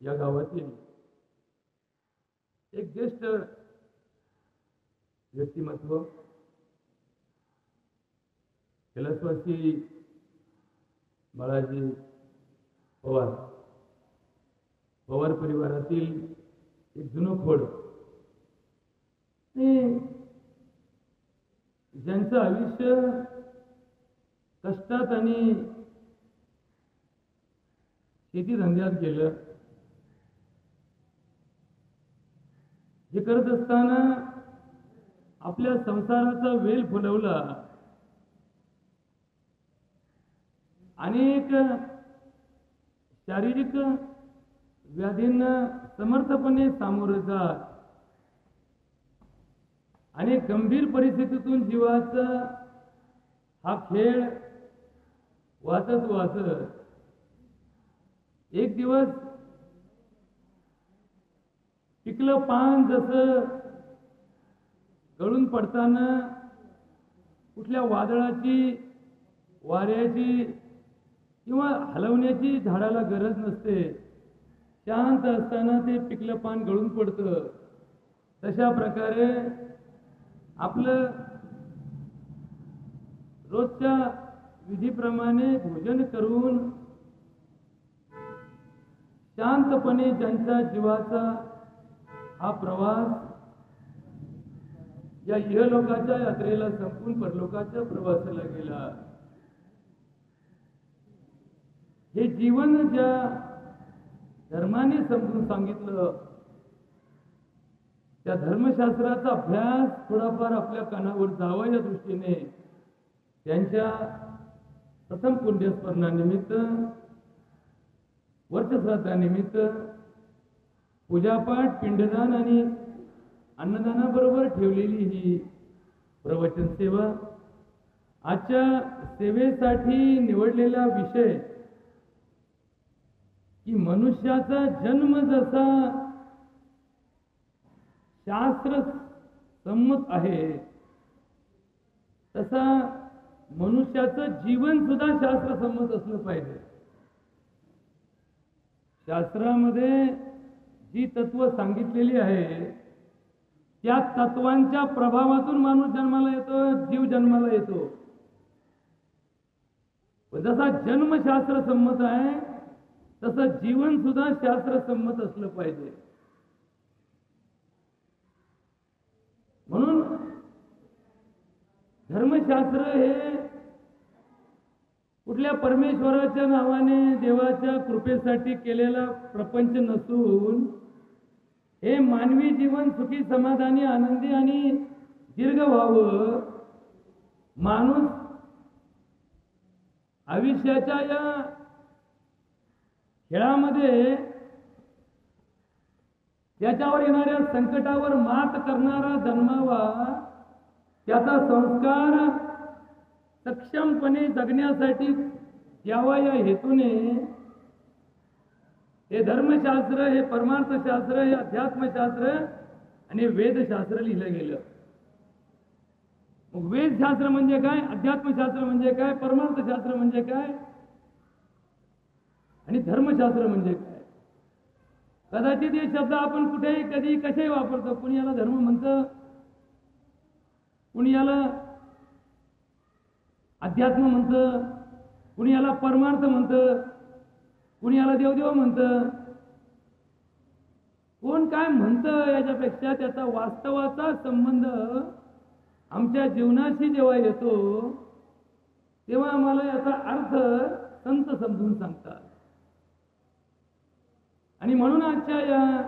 या गावातील एक ज्येष्ठ व्यक्तिमत्व कैलासवासी बाळाजी पवार परिवारातील एक जुनं खोड, ज्यांचं आयुष्य कष्टात आणि शेती धंद्यात गेलं. हे करत असताना आपल्या संसाराचा वेल फुलवला. अनेक शारीरिक व्याधींना समर्थपणे सामोरे जात अनेक गंभीर परिस्थितीतून जीवाचा हा खेळ वाचत वाचत एक दिवस पिकलं पान जसं गळून पडताना कुठल्या वादळाची, वाऱ्याची किंवा हलवण्याची झाडाला गरज नसते. शांत असताना ते पिकलं पान गळून पडतं. तशा प्रकारे आपलं रोजच्या विधीप्रमाणे भोजन करून शांतपणे ज्यांच्या जीवाचा हा प्रवास या इहलोकाच्या यात्रेला संपून परलोकाच्या प्रवासाला गेला. हे जीवन ज्या धर्माने समजून सांगितलं, त्या धर्मशास्त्राचा अभ्यास थोडाफार आपल्या कानावर जावा या दृष्टीने त्यांच्या प्रथम पुण्यस्मरणानिमित्त, वर्षश्राद्धानिमित्त पूजापाठ, पिंडदान आणि अन्नदानाबरोबर ठेवलेली ही प्रवचन सेवा, आजच्या सेवेसाठी निवडलेला विषय की मनुष्याचा जन्म जसा शास्त्र संमत आहे तसा मनुष्याचं जीवन सुद्धा शास्त्र संमत असलं पाहिजे. शास्त्रामध्ये जी तत्व सांगितलेली आहे त्या तत्वांच्या प्रभावातून माणूस जन्माला येतो, जीव जन्माला येतो. जसा जन्मशास्त्र संमत आहे तसं जीवन सुद्धा शास्त्र संमत असलं पाहिजे. म्हणून धर्मशास्त्र हे कुठल्या परमेश्वराच्या नावाने, देवाच्या कृपेसाठी केलेला प्रपंच नसून हे मानवी जीवन सुखी, समाधानी, आनंदी आणि दीर्घ व्हावं. माणूस आयुष्याच्या या खेळामध्ये त्याच्यावर येणाऱ्या संकटावर मात करणारा जन्मावा, त्याचा संस्कार सक्षमपणे जगण्यासाठी द्यावा या हेतूने हे धर्मशास्त्र, हे परमार्थशास्त्र, हे अध्यात्मशास्त्र आणि वेदशास्त्र लिहिलं गेलं. मग वेदशास्त्र म्हणजे काय, अध्यात्मशास्त्र म्हणजे काय, परमार्थशास्त्र म्हणजे काय आणि धर्मशास्त्र म्हणजे काय? कदाचित हे शब्द आपण कुठेही कधी कसेही वापरतो. कुणी याला धर्म म्हणतं, कुणी याला अध्यात्म म्हणतं, कुणी याला परमार्थ म्हणतं, कुणी याला देवदेव म्हणतं. कोण काय म्हणतं याच्यापेक्षा त्याचा वास्तवाचा संबंध आमच्या जीवनाशी जेव्हा येतो तेव्हा आम्हाला याचा अर्थ संत समजून सांगतात. आणि म्हणून आजच्या या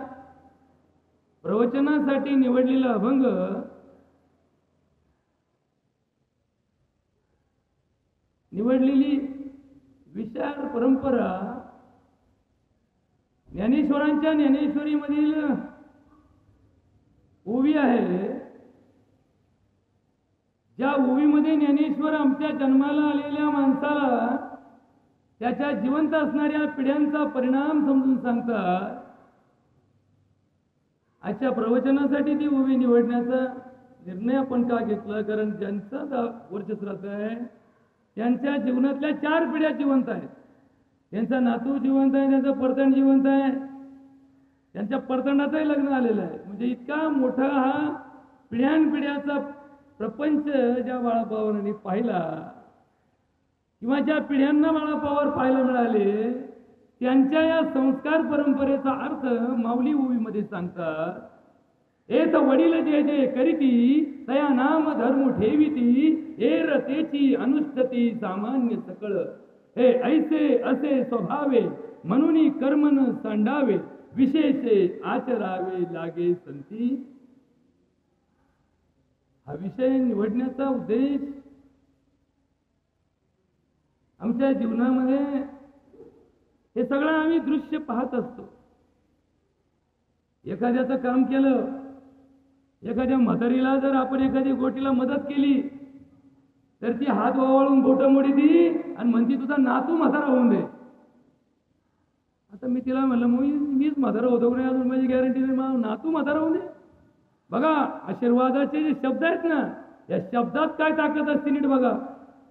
प्रवचनासाठी निवडलेला अभंग निवडलेली विचार परंपरा ज्ञानेश्वरांच्या ज्ञानेश्वरीमधील ओवी आहे. ज्या ओवीमध्ये ज्ञानेश्वर आमच्या जन्माला आलेल्या माणसाला त्याच्या जिवंत असणाऱ्या पिढ्यांचा परिणाम समजून सांगतात. आजच्या प्रवचनासाठी ती ओवी निवडण्याचा निर्णय आपण का घेतला? कारण ज्यांचा वर्षश्राद्ध आहे त्यांच्या जीवनातल्या 4 पिढ्या जिवंत आहेत. त्यांचा नातू जिवंत आहे, त्यांचा परतण जिवंत आहे, त्यांच्या परतंडाचंही लग्न आलेलं आहे. म्हणजे इतका मोठा हा पिढ्यानपिढ्याचा प्रपंच ज्या बाळापावरांनी पाहिला किंवा ज्या पिढ्यांना बाळापावर पाहायला मिळाले, त्यांच्या या संस्कार परंपरेचा अर्थ माऊली ओवीमध्ये सांगतात. एत वडील जे जे करीती तया नाम धर्म ठेविती, एर तेची अनुष्ठती सामान्य सकळ. हे ऐसे असे स्वभावे म्हणून कर्मन सांडावे, विशेषे आचरावे लागे संती. हा विषय निवडण्याचा उद्देश आमच्या जीवनामध्ये हे सगळं आम्ही दृश्य पाहत असतो. एखाद्याचं काम केलं, एखाद्या म्हातारीला जर आपण एखादी गोष्टीला मदत केली तर ती हात ओवाळून बोटं मोडी दी आणि म्हणती तुझा नातू म्हातारा होऊन दे. आता मी तिला म्हणलं मीच म्हातारा होतो की नाही अजून माझी गॅरंटी नाही, नातू म्हातारा होऊन दे. बघा आशीर्वादाचे जे शब्द आहेत ना, या शब्दात काय ताकद असते नीट बघा.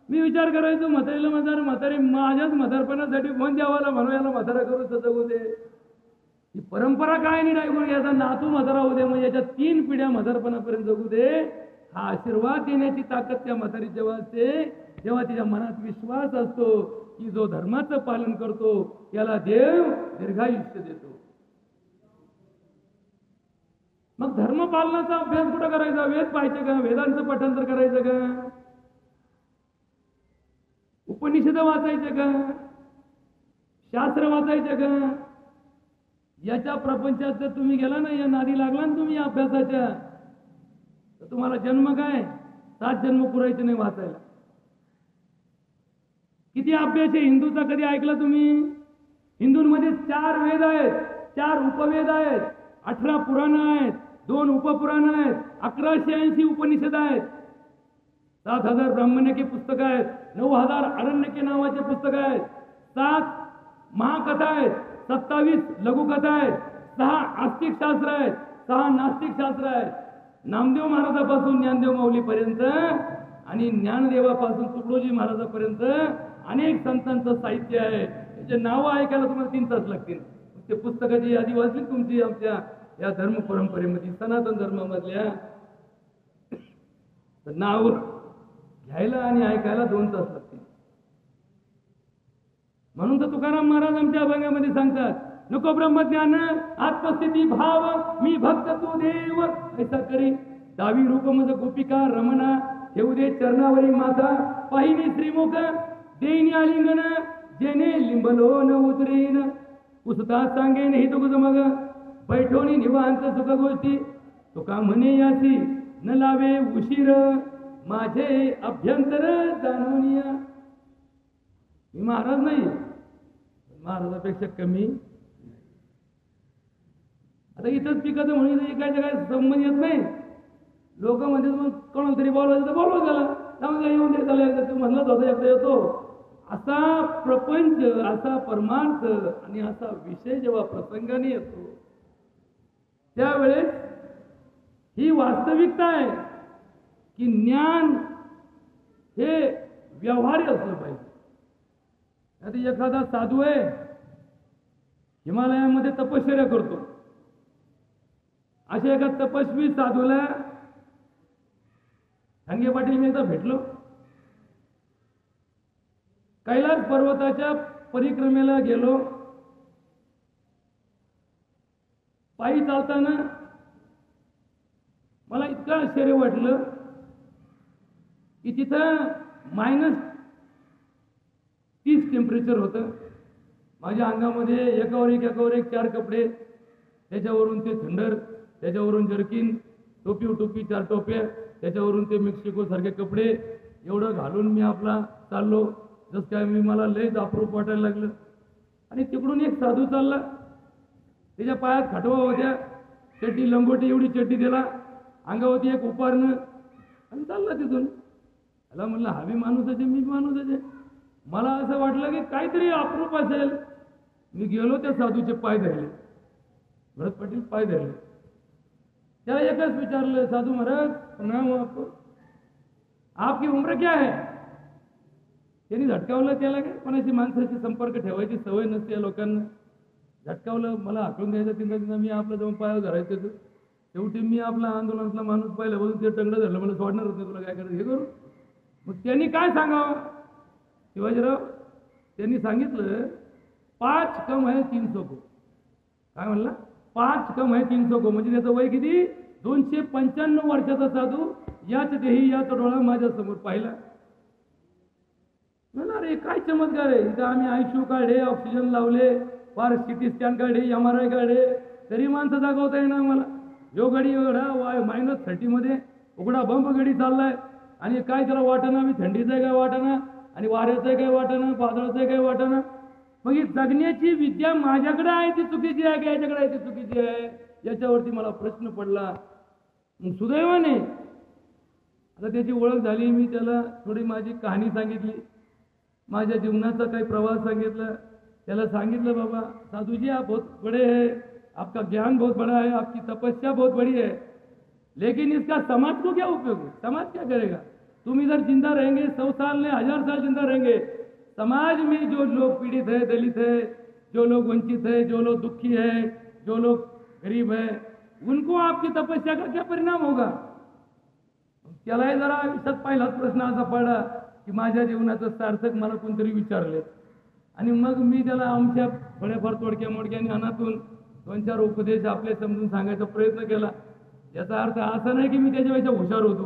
मी विचार करायचो म्हातारीला म्हातारी माझ्याच म्हातारपणासाठी फोन द्यावाला म्हणून याला म्हातारा करून जगू दे. ही परंपरा काय नीट ऐकून घ्यायचा, नातू म्हातारा होऊ दे म्हणजे याच्या 3 पिढ्या म्हातारपणापर्यंत जगू दे. हा आशीर्वाद देण्याची ताकद त्या म्हातारी जेव्हा असते तेव्हा तिच्या मनात विश्वास असतो की जो धर्माचं पालन करतो त्याला देव दीर्घायुष्य देतो. मग धर्म पालनाचा अभ्यास कुठं करायचा? वेद पाहायचे का? वेदांचं पठांतर करायचं का? उपनिषद वाचायचे का? शास्त्र वाचायचे का? याच्या प्रपंचात जर तुम्ही गेला ना, या नादी लागला ना तुम्ही अभ्यासाच्या, तर तुम्हाला जन्म काय 7 जन्म पुरायचे नाही वाचायला. किती अभ्यास आहे हिंदूचा कधी ऐकला तुम्ही? हिंदूंमध्ये 4 वेद आहेत, 4 उपवेद आहेत, 18 पुराण आहेत, 2 उपपुराण आहेत, 1180 उपनिषद आहेत, 7000 ब्राह्मण्यके पुस्तक आहेत, 9000 अरण्यके नावाचे पुस्तक आहेत, 7 महाकथा आहेत, 27 लघुकथा आहेत, 6 आस्तिक शास्त्र आहेत, 6 नास्तिक शास्त्र आहेत. नामदेव महाराजापासून ज्ञानदेव माऊलीपर्यंत आणि ज्ञानदेवापासून तुकडोजी महाराजापर्यंत अनेक संतांचं साहित्य आहे. याचे नावं ऐकायला तुम्हाला 3 तास लागतील. ते पुस्तकाची यादी वाचली तुमची आमच्या या धर्म परंपरेमध्ये, सनातन धर्मामधल्या, नाव घ्यायला आणि ऐकायला 2 तास लागतील. म्हणून तर तुकाराम महाराज आमच्या अभंगामध्ये सांगतात, नको ब्रह्मज्ञान आत्मस्थिती भाव, मी भक्त तू देव ऐसा करी. दावी रूप मज गोपिका रमणा, ठेवू दे चरणावरी माता, पाहिनी श्रीमुख देईनी आलिंगन, जेने लिंबलो न उतरेन, पुसता सांगेन ही तुझ मग, बैठोनी निवांत सुख गोष्टी, तुका म्हणे यासी न लावे उशीर, माझे अभ्यंतर जाणून या. मी महाराज नाही, महाराजापेक्षा कमी. आता इथंच पिकाचं म्हणून एकाच्या काय संबंध येत नाही. लोक म्हणजे मग कोणाला तरी बोलवायचं तर बोलवा त्याला, त्यामुळे येऊन दे त्याला, तू म्हणलाच होता एकदा येतो. असा प्रपंच, असा परमार्थ आणि असा विषय जेव्हा प्रसंगाने येतो त्यावेळेस ही वास्तविकता आहे की ज्ञान हे व्यवहार्य असलं पाहिजे. आता एखादा साधू आहे, हिमालयामध्ये तपश्चर्या करतो, अशा एका तपस्वी साधूला ठांगे पाटील मी एकदा भेटलो. कैलास पर्वताच्या परिक्रमेला गेलो. पायी चालताना मला इतकं आश्चर्य वाटलं की तिथं -30 टेम्परेचर होतं. माझ्या अंगामध्ये एकावर एक 4 कपडे, त्याच्यावरून ते थंडर, त्याच्यावरून जर्किन, टोपी 4 टोप्या, त्याच्यावरून ते मेक्सिको सारखे कपडे, एवढं घालून मी आपला चाललो जसं काय मला लयच अप्रूप वाटायला लागलं. आणि तिकडून एक साधू चालला, त्याच्या पायात खाटवा होत्या, चड्डी लंगोटी एवढी चड्डी दिला, अंगावरती एक उपारणं, आणि चालला तिथून. त्याला म्हणलं हा बी माणूसाचे, मी माणूसाचे. मला असं वाटलं की काहीतरी अप्रूप असेल. मी गेलो, त्या साधूचे पाय धरले, भरत पाटील पाय धरले. त्याला एकच विचारलं, साधू महाराज प्रणाम आपको, आपकी उम्र क्या है? त्यांनी झटकावलं त्याला, काय कोणाशी माणसाची संपर्क ठेवायची सवय नसते या लोकांना. झटकावलं, मला हाकलून द्यायचं तिथं मी आपलं जाऊन पायावर धरायचं. शेवटी मी आपला आंदोलनातला माणूस पाहिलं बघून ते टंगडं धरलं, मला सोडणार होतं, तुला काय करायचं हे करू. मग त्यांनी काय सांगावं शिवाजीराव, त्यांनी सांगितलं 5 कम है 300 को. काय म्हणला? 5 कम है 300 को, म्हणजे त्याचं वय किती? 295 वर्षाचा साधू याच देही याच डोळा माझ्या समोर पाहिला. म्हणा अरे काय चमत्कार आहे, इथं आम्ही आयसीयू काढले, ऑक्सिजन लावले, फार सिटी स्कॅन काढले, MRI काढले, तरी माणसं जागवता येणार मला. यो गडी एवढा -30 मध्ये उघडा बंब गडी चाललाय आणि काय त्याला वाटणं, मी थंडीचं आहे काय वाटणं आणि वाऱ्याचं काय वाटणं, वादळाचं काय वाटणं. मग ही जगण्याची विद्या माझ्याकडे आहे ती चुकीची आहे का याच्याकडे आहे ती चुकीची आहे, याच्यावरती मला प्रश्न पडला. मग सुदैवाने आता त्याची ओळख झाली, मी त्याला थोडी माझी कहाणी सांगितली, माझ्या जीवनाचा काही प्रवास सांगितला. त्याला सांगितलं बाबा साधू जी आप बहुत बड़े हैं, आपका ज्ञान बहुत बड़ा है, आपकी तपस्या बहुत बड़ी है, लेकिन इसका समाज को क्या उपयोग है? समाज क्या करेगा? तुम इधर जिंदा रहेंगे 100 साल में, 1000 साल जिंदा रहेंगे, समाज में जो लोग पीड़ित है, दलित है, जो लोग वंचित है, जो लोग दुखी है, जो लोग गरीब है, उनको आपकी तपस्या का क्या परिणाम होगा? त्यालाही जरा आयुष्यात पहिलाच प्रश्न असा पडला की माझ्या जीवनाचं सार्थक मला कोणतरी विचारले. आणि मग मी त्याला आमच्या थोड्याफार तोडक्या मोडक्या ज्ञानातून 2-4 उपदेश आपले समजून सांगायचा प्रयत्न केला. याचा अर्थ असा नाही की मी त्याच्यापेक्षा हुशार होतो,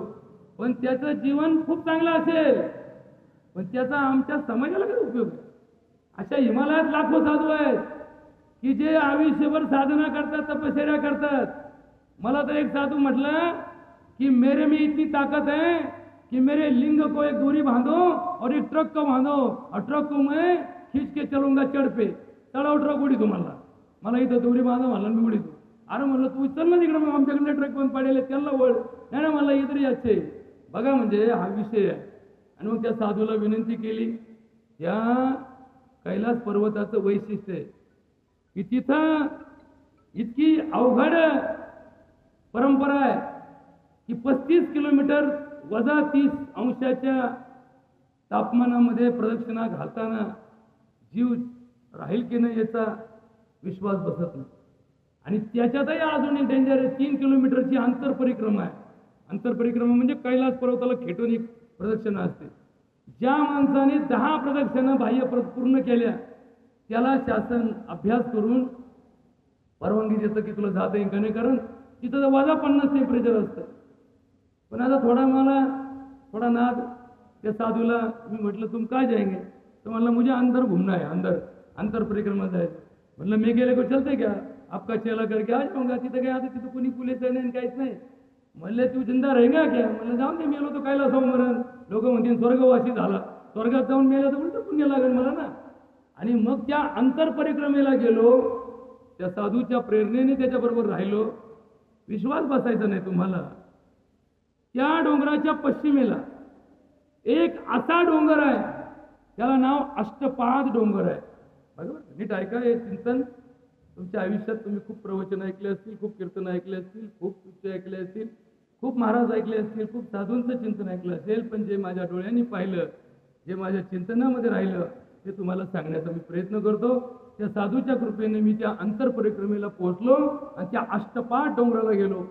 पण त्याचं जीवन खूप चांगलं असेल, पण त्याचा आमच्या समाजाला काय उपयोग आहे? अशा हिमालयात लाखो साधू आहेत की जे आयुष्यभर साधना करतात, तपश्चर्या करतात. मला तर एक साधू म्हटलं कि मेरे में इतनी ताकत है कि मेरे लिंग को एक दूरी बांधो और एक ट्रक को बांधो और ट्रक को मैं खींच के चलूंगा चढ़ पे, चढाव ट्रक उडीतो म्हणला. मला इथं दोरी बांधा म्हणला, मी उडीतो. अरे म्हणलं तू चल ना तिकडे, मग आमच्याकडे ट्रक पण पडेल त्याला वळ. नाही ना मला इतरी याचे बघा, म्हणजे हा विषय आहे. आणि मग त्या साधूला विनंती केली, या कैलास पर्वताचं वैशिष्ट्य आहे की तिथं इतकी अवघड परंपरा आहे की 35 किलोमीटर -30 अंशाच्या तापमानामध्ये प्रदक्षिणा घालताना जीव राहील की नाही याचा विश्वास बसत नाही. आणि त्याच्यातही अजून एक डेंजर आहे, 3 किलोमीटरची आंतरपरिक्रमा आहे. आंतरपरिक्रमा म्हणजे कैलास पर्वताला खेटून एक प्रदक्षिणा असते. ज्या माणसाने 10 प्रदक्षिणा बाह्य पूर्ण केल्या त्याला शासन अभ्यास करून परवानगी देतं की तुला जाता येईल का नाही, कारण तिथं -50 टेम्परेचर असतं. पण आता थोडा नाद त्या साधूला मी म्हटलं तुम काय जाएंगे, तो म्हणला मुझे अंदर घूमना है, अंतर परिक्रमा जायचं. म्हटलं मी गेले को चलते क्या, आपका चेला करके आ जाऊंगा. तिथं काय आता तिथं कोणी पोलीस नाही काहीच नाही. म्हणले तू जिंदा रहेगा क्या, म्हणलं जाऊन दे, मेलो तो कायला जाऊ मरण, लोक म्हणतील स्वर्गवासी झाला, स्वर्गात जाऊन मेला तर उलट पुण्य लागेल मला ना. आणि मग त्या अंतरपरिक्रमेला गेलो, त्या साधूच्या प्रेरणेने त्याच्याबरोबर राहिलो. विश्वास बसायचा नाही तुम्हाला. त्या डोंगराच्या पश्चिमेला एक असा डोंगर आहे, त्याला नाव अष्टपाद डोंगर आहे. बरोबर, नीट ऐका हे चिंतन. तुमच्या आयुष्यात तुम्ही खूप प्रवचन ऐकले असतील, खूप कीर्तन ऐकले असतील, खूप स्तुती ऐकले असतील, खूप महाराज ऐकले असतील, खूप साधूंचं चिंतन ऐकलं असेल, पण जे माझ्या डोळ्यांनी पाहिलं, जे माझ्या चिंतनामध्ये राहिलं, ते तुम्हाला सांगण्याचा मी प्रयत्न करतो. त्या साधूच्या कृपेने मी त्या अंतरपरिक्रमेला पोहोचलो आणि त्या अष्टपाद डोंगराला गेलो.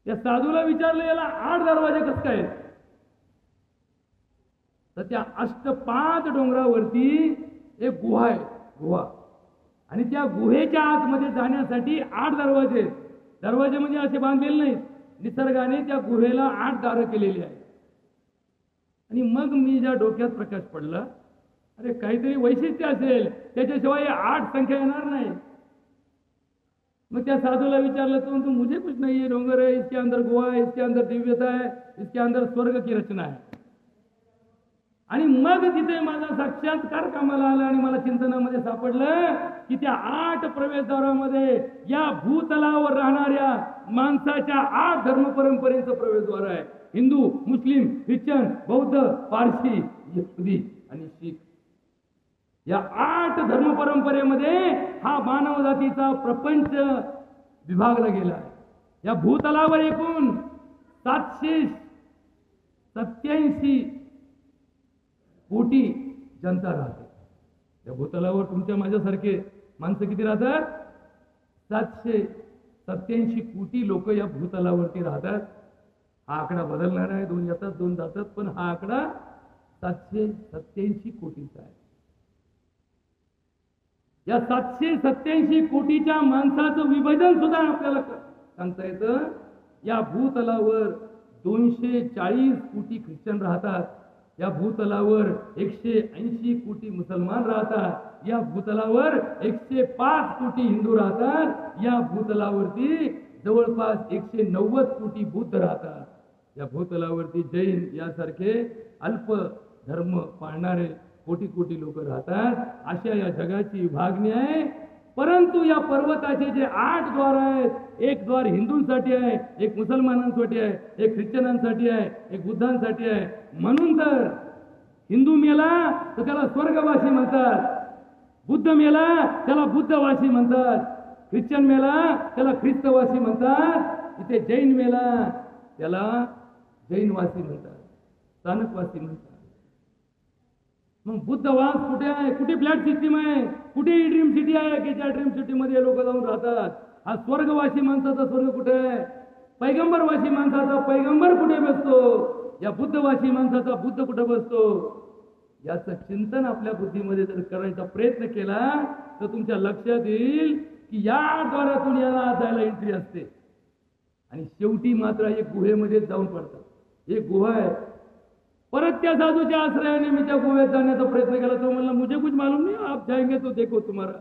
त्या साधूला विचारलं याला 8 दरवाजे कसं काय? तर त्या अष्टपाद डोंगरावरती एक गुहा आहे, गुहा. आणि त्या गुहेच्या आतमध्ये जाण्यासाठी 8 दरवाजे. दरवाजे म्हणजे असे बांधलेले नाहीत, निसर्गाने त्या गुहेला 8 दारं केलेली आहेत. आणि मग मी ज्या डोक्यात प्रकाश पडला, अरे काहीतरी वैशिष्ट्य असेल, त्याच्याशिवाय 8 संख्या येणार नाही. मग त्या साधूला विचारलं तो मुझे कुछ नहीं, ये डोंगर है, इसके अंदर गुहा है, इसके अंदर दिव्यता है, इसके अंदर स्वर्ग की रचना है. आणि मग तिथे माझा साक्षात्कार कामाला आला आणि मला चिंतनामध्ये सापडलं की त्या 8 प्रवेशद्वारामध्ये या भूतलावर राहणाऱ्या माणसाच्या 8 धर्म परंपरेचं प्रवेशद्वार आहे. हिंदू, मुस्लिम, ख्रिश्चन, बौद्ध, पारसी, यहुदी आणि शीख. या 8 धर्म परंपरेमध्ये हा मानव जातीचा प्रपंच विभागला गेला आहे. या भूतलावर एकूण 787 कोटी जनता राहते. या भूतलावर तुमच्या माझ्यासारखे माणसं किती राहतात? 787 कोटी लोक या भूतलावरती राहतात. हा आकडा बदलणार आहे, 2 येतात 2 जातात, पण हा आकडा 787 कोटीचा आहे. या 787 कोटीच्या माणसाचं विभाजन सुद्धा आपल्याला सांगता येतं. या भूतलावर 240 कोटी ख्रिश्चन राहतात. या भूतलावर 180 कोटी मुसलमान राहतात. या भूतलावर 105 कोटी हिंदू राहतात. या भूतलावरती जवळपास 190 कोटी बुद्ध राहतात. या भूतलावरती जैन यासारखे अल्प धर्म पाळणारे कोटी कोटी लोक राहतात. अशा या जगाची विभागणी आहे. परंतु या पर्वताचे जे 8 द्वार आहेत, एक द्वार हिंदूंसाठी आहे, एक मुसलमानांसाठी आहे, एक ख्रिश्चनांसाठी आहे, एक बुद्धांसाठी आहे. म्हणून तर हिंदू मेला तर त्याला स्वर्गवासी म्हणतात, बुद्ध मेला त्याला बुद्धवासी म्हणतात, ख्रिश्चन मेला त्याला ख्रिस्तवासी म्हणतात, इथे जैन मेला त्याला जैनवासी म्हणतात, स्थानकवासी म्हणतात. मग बुद्धवास कुठे आहे? कुठे फ्लॅट सिस्टीम आहे? कुठे ही ड्रीम सिटी आहे की त्या ड्रीम सिटी मध्ये लोक जाऊन राहतात? हा स्वर्गवासी माणसाचा स्वर्ग कुठे आहे? पैगंबरवासी माणसाचा पैगंबर कुठे बसतो? या बुद्धवासी माणसाचा बुद्ध कुठे बसतो? याचं चिंतन आपल्या बुद्धीमध्ये जर करायचा प्रयत्न केला तर तुमच्या लक्षात येईल की या द्वारातून याला जायला एंट्री असते आणि शेवटी मात्र एक गुहेमध्ये जाऊन पडतात. एक गुहा आहे. परत त्या साधूच्या आश्रयाने मी त्या गुहेत जाण्याचा प्रयत्न केला. तो म्हणला मुझे कुछ मालूम नहीं, आप जाएंगे तो देखो तुम्हारा.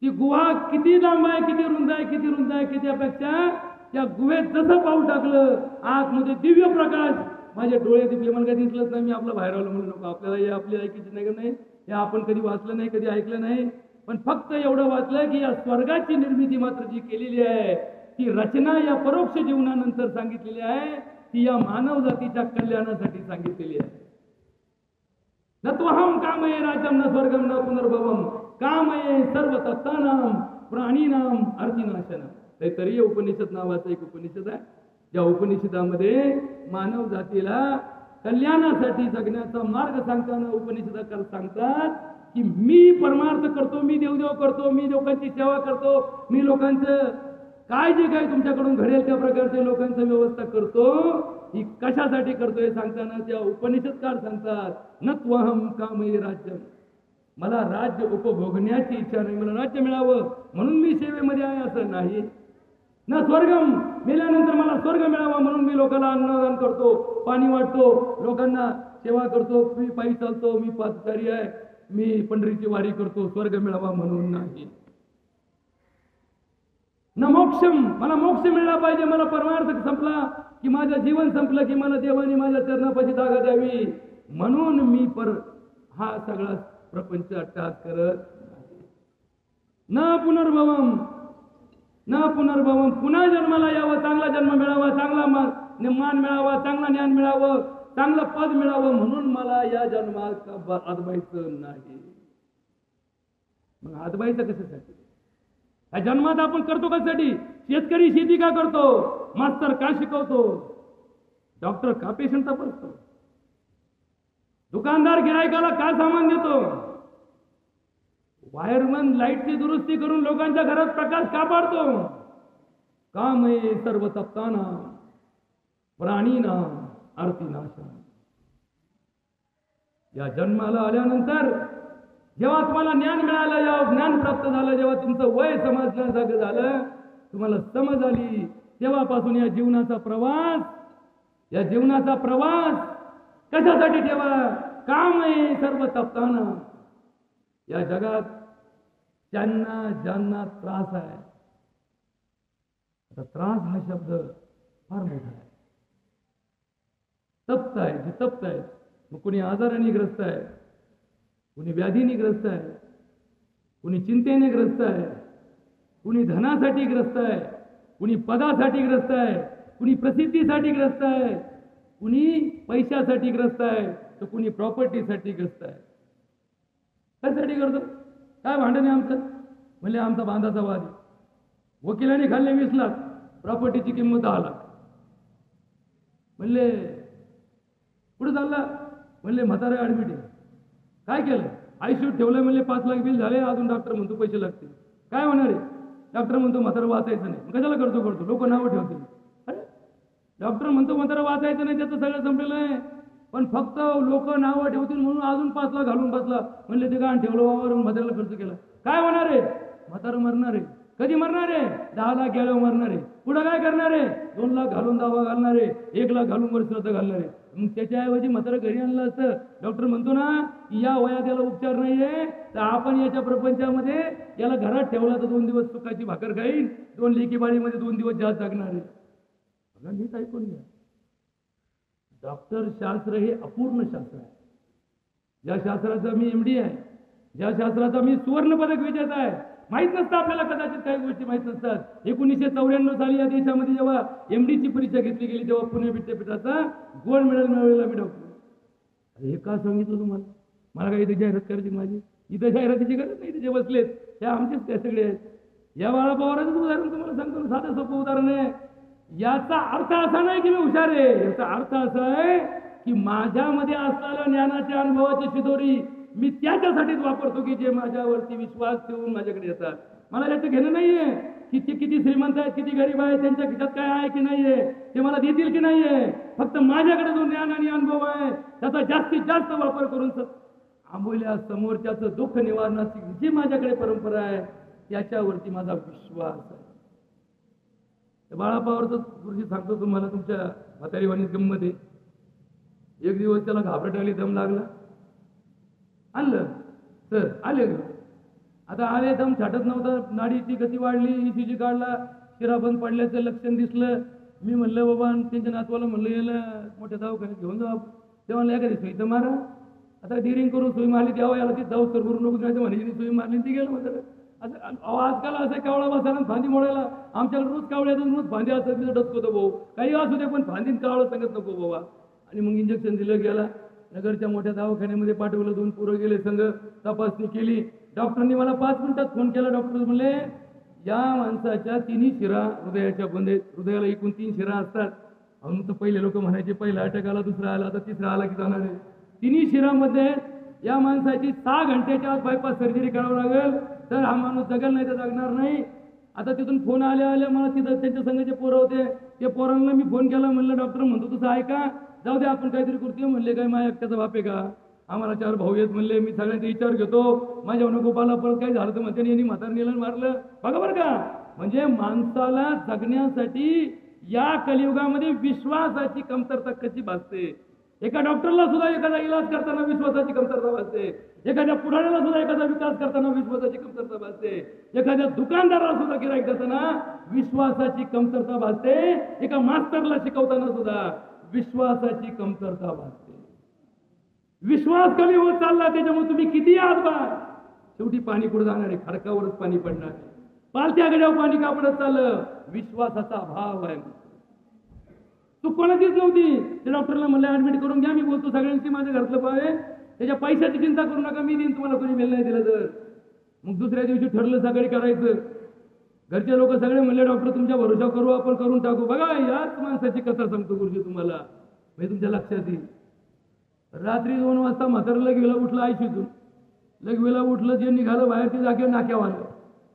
ती गुहा किती लांब आहे, किती रुंद आहे, किती रुंद आहे, किती अपेक्षा त्या गुहेत जसं पाऊल टाकलं आतमध्ये दिव्य प्रकाश. माझे डोळे दिसले, मला काही दिसलंच नाही. मी आपलं बाहेर आलो म्हणून नको आपल्याला हे आपली ऐकायची नाही, हे आपण कधी वाचलं नाही, कधी ऐकलं नाही. पण फक्त एवढं वाचलं की या स्वर्गाची निर्मिती मात्र जी केलेली आहे ती रचना या परोक्ष जीवनानंतर सांगितलेली आहे. ती या मानव जातीच्या कल्याणासाठी सांगितलेली आहे. नत्वहम कामये राज्यम न स्वर्गम न पुनर्भवम कामये सर्व तत्तानाम प्राणीनाम अर्थिनाशनम. तैत्तरीय उपनिषद नावाचं एक उपनिषद आहे. या उपनिषदामध्ये मानव जातीला कल्याणासाठी जगण्याचा मार्ग सांगताना उपनिषदकार सांगतात की मी परमार्थ करतो, मी देवदेव करतो, मी लोकांची सेवा करतो, मी लोकांचं काय जे काय तुमच्याकडून घडेल त्या प्रकारचे लोकांची व्यवस्था करतो. ही कशासाठी करतोय सांगताना त्या उपनिषदकार सांगतात नत्वहम कामये राज्यम. मला राज्य उपभोगण्याची इच्छा नाही, मला राज्य मिळावं म्हणून मी सेवेमध्ये आहे असं नाही. न स्वर्गम, मेल्यानंतर मला स्वर्ग मिळावा म्हणून मी लोकांना अन्नदान करतो, पाणी वाटतो, लोकांना सेवा करतो, मी पायी चालतो, मी पादचारी आहे, मी पंढरीची वारी करतो, स्वर्ग मिळावा म्हणून नाही. न मोक्षम, मला मोक्ष मिळाला पाहिजे, मला परमार्थ संपला की माझं जीवन संपलं की मला देवाने माझ्या चरणापाशी जागा द्यावी म्हणून मी हा सगळा प्रपंच अट्टहास करत. न पुनर्भवम, न पुनर्भवम, पुन्हा जन्माला यावं, चांगला जन्म मिळावा, चांगला मान मिळावा, चांगला ज्ञान मिळावं, चांगलं पद मिळावं म्हणून मला या जन्मात आदबायचं नाही. मग आदबायचं कशासाठी? या जन्मात आपण करतो कशासाठी? शेतकरी शेती का करतो? मास्तर का शिकवतो? डॉक्टर का पेशंट तपासतो? दुकानदार गिरायकाला का सामान देतो? वायरमन लाईटची दुरुस्ती करून लोकांच्या घरात प्रकाश का पाडतो? कामये सर्व तप्ताना प्राणीना अर्थिनाशा. या जन्माला आल्यानंतर जेव्हा तुम्हाला ज्ञान मिळालं, जेव्हा ज्ञान प्राप्त झालं, जेव्हा तुमचं वय समजण्यासारखं झालं, तुम्हाला समज आली, तेव्हापासून या जीवनाचा प्रवास कशासाठी ठेवा? कामये सर्व तप्ताना. या जगात ज्यांना त्रास आहे, आता त्रास हा शब्द फार मोठा आहे. तप्त आहे, जे तप्त आहे, मग कोणी आजाराने ग्रस्त आहे, कोणी व्याधीने ग्रस्त आहे, कोणी चिंतेने ग्रस्त आहे, कोणी धनासाठी ग्रस्त आहे, कोणी पदासाठी ग्रस्त आहे, कोणी प्रसिद्धीसाठी ग्रस्त आहे, कोणी पैशासाठी ग्रस्त आहे, तर कोणी प्रॉपर्टीसाठी ग्रस्त आहे. कशासाठी करतो? काय भांडण आहे आमचं? म्हणले आमचा बांधाचा वाद आहे. वकिलाने खाल्ले 20 लाख, प्रॉपर्टीची किंमत 10 लाख. म्हणले कुठे चालला? म्हणले म्हातारा ऍडमिट आहे. काय केलं? आयसीयूत ठेवलं म्हणले 5 लाख बिल झाले, अजून डॉक्टर म्हणतो पैसे लागतील. काय होणार आहे? डॉक्टर म्हणतो म्हातारं वाचायचं नाही. कशाला करतो लोक नावं ठेवतील. अरे डॉक्टर म्हणतो म्हातारं वाचायचं नाही, त्याचं सगळं संपलेलं आहे. पण फक्त लोक नावं ठेवतील म्हणून अजून 5 लाख घालून बसला. म्हणले ते गाण ठेवलं वावर म्हाताऱ्याला खर्च केला. काय होणार आहे? म्हातारं मरणार आहे. कधी मरणार आहे? 10 लाख गेल्यावर मरणार आहे. पुढे काय करणार आहे? 2 लाख घालून दावा घालणार आहे, 1 लाख घालून वर श्रद्धा घालणार आहे. मग त्याच्याऐवजी म्हातारं घरी आणलं असतं. डॉक्टर म्हणतो ना या वयात याला उपचार नाहीये, तर आपण याच्या प्रपंचामध्ये याला घरात ठेवला तर 2 दिवस सुखाची भाकर खाईन, 2 लेकी बाळीमध्ये 2 दिवस जास्त जगणार आहे. बघा नीट ऐकून घ्या. डॉक्टर शास्त्र हे अपूर्ण शास्त्र आहे. ज्या शास्त्राचा मी MD आहे, ज्या शास्त्राचा मी सुवर्ण पदक विजेता आहे, माहित नसतं आपल्याला, कदाचित काही गोष्टी माहित नसतात. 1994 साली या देशामध्ये जेव्हा MDची परीक्षा घेतली गेली तेव्हा पुणे विद्यापीठाचा गोल्ड मेडल मिळवलेला मी डॉक्टर. हे का सांगितलं तुम्हाला? मला काही इथे जाहिरात करायची माझी? इथं जाहिरातीची गरज नाही. तिथे बसलेत हे आमचेच ते सगळे आहेत. या बाळा पवाराचं उदाहरण तुम्हाला सांगतो ना, साधं सोपं उदाहरण आहे. याचा अर्थ असा नाही की मी हुशार आहे, याचा अर्थ असा आहे की माझ्यामध्ये असलेल्या ज्ञानाच्या अनुभवाची शिदोरी मी त्याच्यासाठीच वापरतो की जे माझ्यावरती विश्वास ठेवून माझ्याकडे येतात. मला याचं घेणं नाहीये की ते किती श्रीमंत आहेत, किती गरीब आहेत, त्यांच्या खिशात काय आहे की नाहीये, ते मला देतील की नाहीये. फक्त माझ्याकडे जो ज्ञान आणि अनुभव आहे त्याचा जास्तीत जास्त वापर करून आंबोल्या समोरच्याचं दुःख निवारणाची जी माझ्याकडे परंपरा आहे त्याच्यावरती माझा विश्वास आहे. बाळापावरचं गुरुजी सांगतो तुम्हाला, तुमच्या म्हातारीवाणी गममध्ये एक दिवस त्याला घाबरट आली, दम लागला, आणलं सर आले. आता आले, दम छाटत नव्हता, नाडीची गती वाढली, ECG काढला, शिरा बंद पडल्याचं लक्षण दिसलं. मी म्हणलं बाबा, त्यांच्या नातवाला म्हणलं याला मोठ्या दवाखान्यात घेऊन जाऊ. तेव्हा म्हणलं एखादी सुई तर मारा. आता डिरिंग करून सुई मारली, तेव्हा याला ती जाऊ सर करून नको जायचं म्हणे, सुई मारली ती गेलं म्हणतात. आजकाल असं कावळा बसायला फांदी मोडायला, आमच्याकडे रोज कावळ्यातून रोज फांदी असतात, तिथं डचकोतो भाऊ, काही असू दे पण फांदीत कावळा सांगत नको बाबा. आणि मग इंजेक्शन दिलं, गेला नगरच्या मोठ्या दवाखान्यामध्ये पाठवलं. 2 पोरं गेले, संघ तपासणी केली. डॉक्टरनी मला 5 मिनिटात फोन केला. डॉक्टर म्हणले या माणसाच्या 3 शिरा हृदयाच्या बंद आहेत. हृदयाला एकूण 3 शिरा असतात. म्हणून तर पहिले लोक म्हणायचे पहिला अटॅक आला, दुसरा आला, आता तिसरा आला की जाणार आहे. 3 शिरामध्ये या माणसाची 6 घंट्याच्या आत बायपास सर्जरी करावं लागेल, तर हा माणूस जगल, नाही तर जगणार नाही. आता तिथून फोन आल्या मला तिथं त्यांच्या संघाचे पोरं होते, ते पोरांना मी फोन केला. म्हणलं डॉक्टर म्हणतो तुझं ऐका, जाऊ दे आपण काहीतरी करतोय. म्हणले काय माझ्या एकट्याचा बाप आहे का? आम्हाला 4 भाऊ आहेत. म्हणले मी सगळ्यांचा विचार घेतो, माझ्या गोपाला परत काही झालं तर म्हणते यांनी म्हातारं मारलं. बघा बरं का, म्हणजे माणसाला जगण्यासाठी या कलियुगामध्ये विश्वासाची कमतरता कशी भासते. एका डॉक्टरला सुद्धा एखादा इलाज करताना विश्वासाची कमतरता भासते, एखाद्या पुढाऱ्याला सुद्धा एखादा विकास करताना विश्वासाची कमतरता भासते, एखाद्या दुकानदाराला सुद्धा गिऱ्हाईक देताना विश्वासाची कमतरता भासते, एका मास्तरला शिकवताना सुद्धा विश्वासाची कमतरता भासते. विश्वास कमी होत चालला, त्याच्यामुळे तुम्ही किती आजबार शेवटी पाणी कुठं जाणार आहे? खडकावरच पाणी पडणार आहे. पालत्या गड्यावर पाणी का पडत चाललं? विश्वासाचा अभाव आहे. तू कोणाचीच नव्हती. त्या डॉक्टरला म्हणलं ऍडमिट करून घ्या, मी बोलतो सगळ्यांची, माझ्या घरातलं पावे, त्याच्या पैशाची चिंता करू नका, मी देईन तुम्हाला, कोणी मेल नाही दिलं तर. मग दुसऱ्या दिवशी ठरलं सकाळी करायचं. घरचे लोक सगळे म्हणले डॉक्टर तुमच्या भरोसा करू, आपण करून टाकू. बघा याच माणसाची कथा सांगतो गुरुजी तुम्हाला, म्हणजे तुमच्या लक्षात येईल. रात्री 2 वाजता म्हातारं लगवेला उठलं आयशीतून. लगवेला उठलं, जे निघालं बाहेर ते जागेवर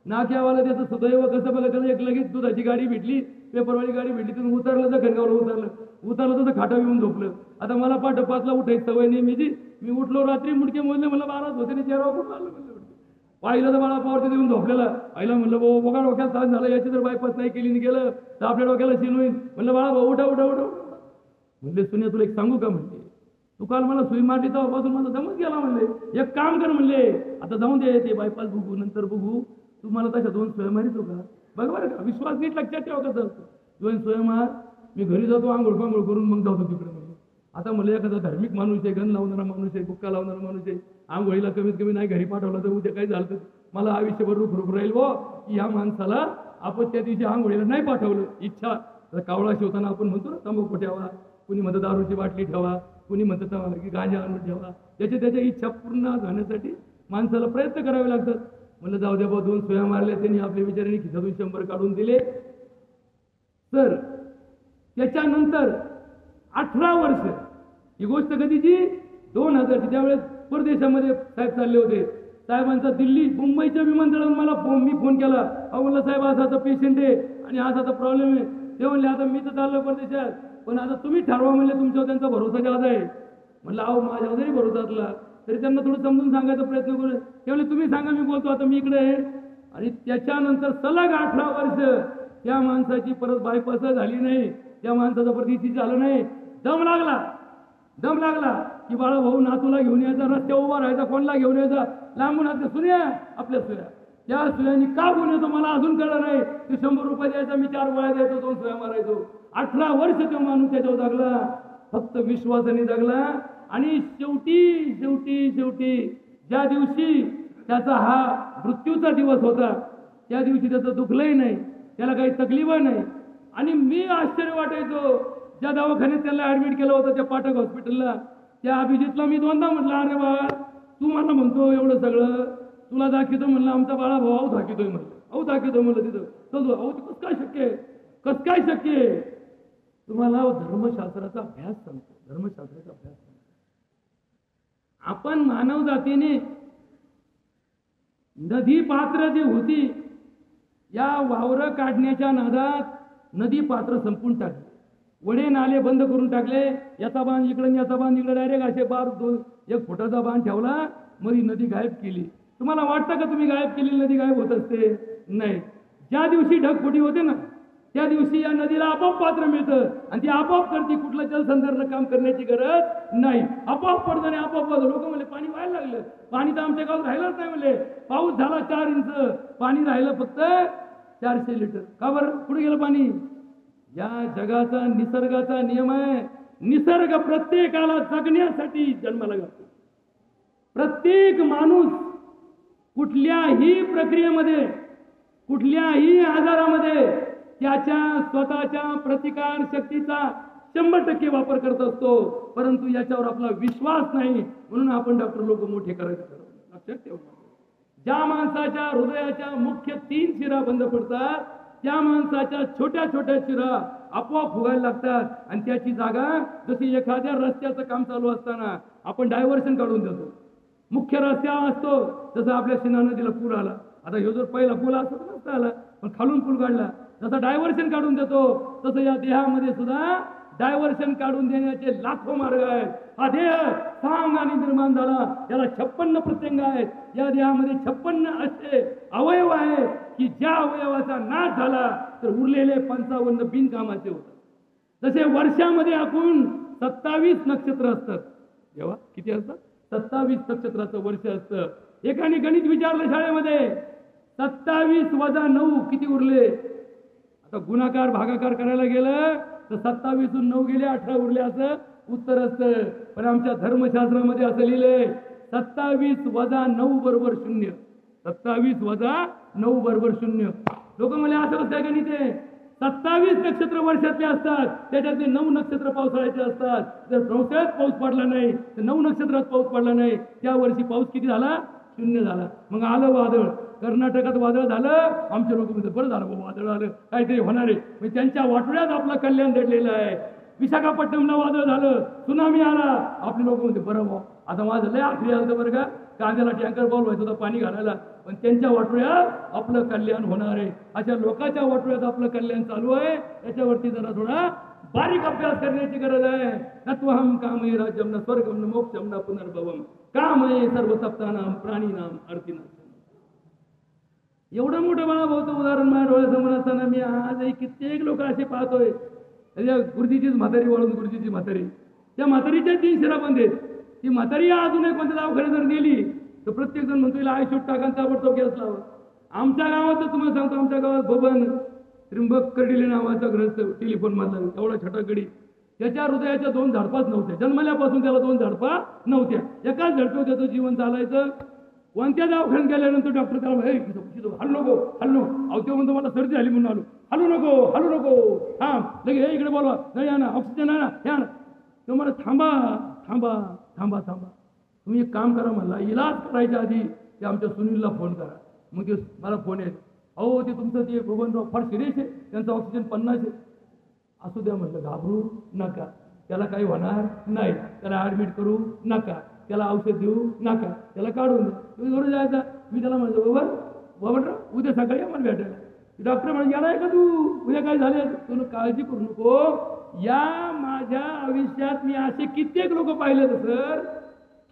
नाक्यावाला त्याचं सुदैव कसं बघा, त्याला एक लगेच दुधाची गाडी भेटली, पेपरवाली गाडी भेटली, तिथून उतरलं, तर खणगावला उतरलं तसं खाटा येऊन झोपलं. आता मला 5:05ला उठायची सवय नेहमीची. मी उठलो, रात्री मुडके मोजले, मला 12 होते आणि 13 कुठं आलं म्हणलं. पाहिलं तर बाळा पावरती देऊन झोपलेला. आईला म्हणलं भाऊ बघा डोक्यात तास झाला, याची जर बायपास नाही केली आणि गेलं तर आपल्या डोक्याला सीन होईल. म्हणलं बाळा भाऊ उठा उठा उठा उठा. म्हणले सुन्या तुला एक सांगू का? म्हणले तू काल मला सुई मारली तेव्हापासून माझा दमच गेला. म्हणले एक काम कर, म्हणले आता जाऊन दे, ते बायपास बघू, नंतर बघू, तू मला तशा 2 सोया मारितो का? बघ बरं का, विश्वास नीट लक्षात ठेवा कसं असतं. 2 सोया मार, मी घरी जातो, आंघोळ करून मग जातो तिकडे. म्हणले आता म्हणलं एखादा धार्मिक माणूस आहे, गण लावणारा माणूस आहे, बुक्का लावणारा माणूस आहे, आंघोळीला कमीत कमी नाही घरी पाठवलं तर उद्या काय झालं तर मला आयुष्यभर रुख राहील व की ह्या माणसाला आपण त्या दिवशी आंघोळीला नाही पाठवलं. इच्छा कावळा शिवताना आपण म्हणतो ना तंबाखू ठेवा, कुणी म्हणतं दारूची बाटली ठेवा, कुणी म्हणतं की गांजा आणून ठेवा. त्याच्या इच्छा पूर्ण होण्यासाठी माणसाला प्रयत्न करावे लागतात. म्हणलं जाऊ द्या बा, 2 सोया मारल्या, त्यांनी आपल्या विचारांनी खिशातून 100 काढून दिले. तर त्याच्यानंतर 18 वर्ष, ही गोष्ट कधीची 2000ची, त्यावेळेस परदेशामध्ये साहेब चालले होते. साहेबांचा दिल्ली मुंबईच्या विमानतळावर मला मी फोन केला. अहो म्हणलं साहेब असा पेशंट आहे आणि असा प्रॉब्लेम आहे. ते म्हणले आता मी तर चाललो परदेशात, पण आता तुम्ही ठरवा म्हणले, तुमच्यावर त्यांचा भरोसा जास्त आहे. म्हणलं अहो माझ्यावरही भरोसा असला तरी त्यांना थोडं समजून सांगायचा प्रयत्न करू. ते म्हणले तुम्ही सांगा, मी बोलतो, आता मी इकडे आहे. आणि त्याच्यानंतर सलग 18 वर्ष त्या माणसाची परत बायपास झाली नाही, त्या माणसाचं परत झालं नाही. दम लागला की बाळा भाऊ नातूला घेऊन यायचा, रस्त्यावर उभा राहायचा, कोणला घेऊन यायचा, लांबून आपल्या सुन्या, आपल्या सुया, त्या सुयांनी का घेऊन येतो मला अजून कळलं नाही. ते 100 रुपये द्यायचा, मी 4 गोळ्या द्यायचो, 2 सुया मारायचो. 18 वर्ष तो माणूस त्याच्यावर जगला, फक्त विश्वासाने जगला. आणि शेवटी ज्या दिवशी त्याचा हा मृत्यूचा दिवस होता, त्या दिवशी त्याचं दुखलंही नाही, त्याला काही तकलीफ नाही. आणि मी आश्चर्य वाटायचो, ज्या दवाखान्यात त्याला ऍडमिट केलं होतं त्या पाठक हॉस्पिटलला, त्या अभिजितला मी 2दा म्हटलं, अरे बाळा तू मला म्हणतो एवढं सगळं, तुला दाखवतो म्हणलं, आमचा बाळा भाऊ आऊ दाखवतोय म्हणलं, आऊ दाखवतो म्हणलं तिथं चल. अहो ते कसं काय शक्य आहे? तुम्हाला धर्मशास्त्राचा अभ्यास सांगतो, धर्मशास्त्राचा अभ्यास सांगतो. आपण मानव जातीने नदी पात्र जी होती, या वावर काढण्याच्या नादात नदी पात्र संपून टाकली, वडे नाले बंद करून टाकले. याचा बांध इकडे, याचा बांध इकडे, डायरेक्ट असे 1 फुटाचा बांध ठेवला, मग नदी गायब केली. तुम्हाला वाटतं का तुम्ही गायब केलेली नदी गायब होत असते? नाही. ज्या दिवशी ढगफुटी होते ना, त्या दिवशी या नदीला आपोआप पात्र मिळतं आणि ती आपोआप करते, कुठलं जलसंधारण काम करण्याची गरज नाही. आपोआप पडतं आणि आपोआप. लोक म्हणले पाणी व्हायला लागलं, पाणी तर आमच्या गावात राहिलंच नाही. म्हणले पाऊस झाला 4 इंच, पाणी राहिलं फक्त 400 लिटर. का बरं? कुठे गेलं पाणी? या जगाचा निसर्गाचा नियम आहे. निसर्ग प्रत्येकाला जगण्यासाठी जन्माला घालतो. प्रत्येक माणूस कुठल्याही प्रक्रियेमध्ये, कुठल्याही आजारामध्ये त्याच्या स्वतःच्या प्रतिकार शक्तीचा 100% वापर करत असतो. परंतु याच्यावर आपला विश्वास नाही, म्हणून आपण डॉक्टर लोक मोठे करायचं ठरवलं. लक्षात ठेवा, ज्या माणसाच्या हृदयाच्या मुख्य 3 शिरा बंद पडतात, त्या माणसाच्या छोट्या शिरा आपोआप फुगायला लागतात. आणि त्याची जागा, जशी एखाद्या रस्त्याचं काम चालू असताना आपण डायव्हर्शन काढून देतो, मुख्य रस्ता असतो, जसं आपल्या सिन्हा नदीला पूर आला. आता ह्यो जर पहिला पूल असता तर नसता आला, पण खालून पूल काढला. जसं डायव्हर्शन काढून देतो, तसं या देहामध्ये सुद्धा डायव्हर्शन काढून देण्याचे लाखो मार्ग आहेत. हा देह 6 अंगाने निर्माण झाला, याला 56 प्रत्यंग आहेत. या देहामध्ये 56 असे अवयव आहेत की ज्या अवयवाचा नाश झाला तर उरलेले 55 बिनकामाचे होतात. जसे वर्षामध्ये आपण 27 नक्षत्र असतात. जेव्हा किती असतात? 27 नक्षत्राचं वर्ष असतं. एकाने गणित विचारलं शाळेमध्ये, 27 वजा 9 किती उरले? आता गुणाकार भागाकार करायला गेलं तर 27तून 9 गेले, 18 उरले, असं उत्तर असतं. पण आमच्या धर्मशास्त्रामध्ये असं लिहिलंय, 27 वजा 9 बरोबर 0. 27 वजा 9 बरोबर 0. लोक म्हणजे असं कसं गणित आहे? 27 नक्षत्र वर्षातले असतात, त्याच्यातले 9 नक्षत्र पावसाळ्याचे असतात. जर पावसाळ्यात पाऊस पडला नाही तर 9 नक्षत्रात पाऊस पडला नाही, त्या वर्षी पाऊस किती झाला? 0 झाला. मग आलं वादळ, कर्नाटकात वादळ झालं, आमचे लोक म्हणतात बरं झालं वादळ आलं, काहीतरी होणार आहे. म्हणजे त्यांच्या वाटोळ्यात आपलं कल्याण दडलेलं आहे. विशाखापट्टणमला वादळ झालं, सुनामी आला, आपले लोक म्हणते बरं भाऊ आता माझं लय आखरी आलं बरं का, कांद्याला टँकर बोलवायचं होतं पाणी घालायला, पण त्यांच्या वाटोळ्यात आपलं कल्याण होणार आहे. अशा लोकांच्या वाटोळ्यात आपलं कल्याण चालू आहे. याच्यावरती जरा थोडा बारीक अभ्यास करण्याची गरज आहे. तत्वहम कामये राज्यम न स्वर्गम न मोक्षम न पुनर्भवम कामये सर्व सप्तानाम प्राणीनाम अर्थिनाम. एवढं मोठं बाळाभाऊचं उदाहरण माझ्या डोळ्यासमोर असताना मी आजही कित्येक लोक असे पाहतोय, गुरुजीचीच म्हातारी वळून गुरुजीची म्हातारी, त्या म्हातारीच्या 3 शिरा बंद आहेत. ती म्हातारी अजून एक कोणत्या दवाखान्यात जर गेली तर प्रत्येक जण म्हणतो आय शूट टाका, ताबडतोब गॅस लावा. आमच्या गावात तुम्हाला सांगतो, आमच्या गावात बबन त्रिंबक कर्डिले नावाचा ग्रस्त टेलिफोन मधला एवढा छोटा गडी, त्याच्या हृदयाच्या 2 धडपाच नव्हत्या. जन्मल्यापासून त्याला 2 धडपा नव्हत्या. एकाच धडपे त्याचं जीवन चालायचं. कोणत्या दवाखान्यात गेल्यानंतर डॉक्टर त्याला हलू नको हलू, अहो तो म्हणतो मला सर्दी झाली म्हणून आलो, हलू नको हा लगे हे इकडे बोलवा, नाही ना ऑक्सिजन आहे ना, हे ना. तो मला थांबा थांबा थांबा थांबा, तुम्ही एक काम करा, मला इलाज करायच्या आधी ते आमच्या सुनीलला फोन करा. मग ते मला फोन येत, अहो ते तुमचं ते बबनराव फार सिरियस आहे, त्यांचा ऑक्सिजन 50 आहे. असू द्या म्हटलं, घाबरू नका, त्याला काही होणार नाही, त्याला ऍडमिट करू नका. त्याला औषध देऊ नका, त्याला काढून द्या. तुम्ही घरून जायचा. मी त्याला म्हणतो बाबा उद्या सकाळी आम्हाला भेटायला. डॉक्टर म्हणजे गेलाय का तू, उद्या काय झालं, तुला काळजी करू नको. या माझ्या आयुष्यात मी असे कित्येक लोक पाहिले सर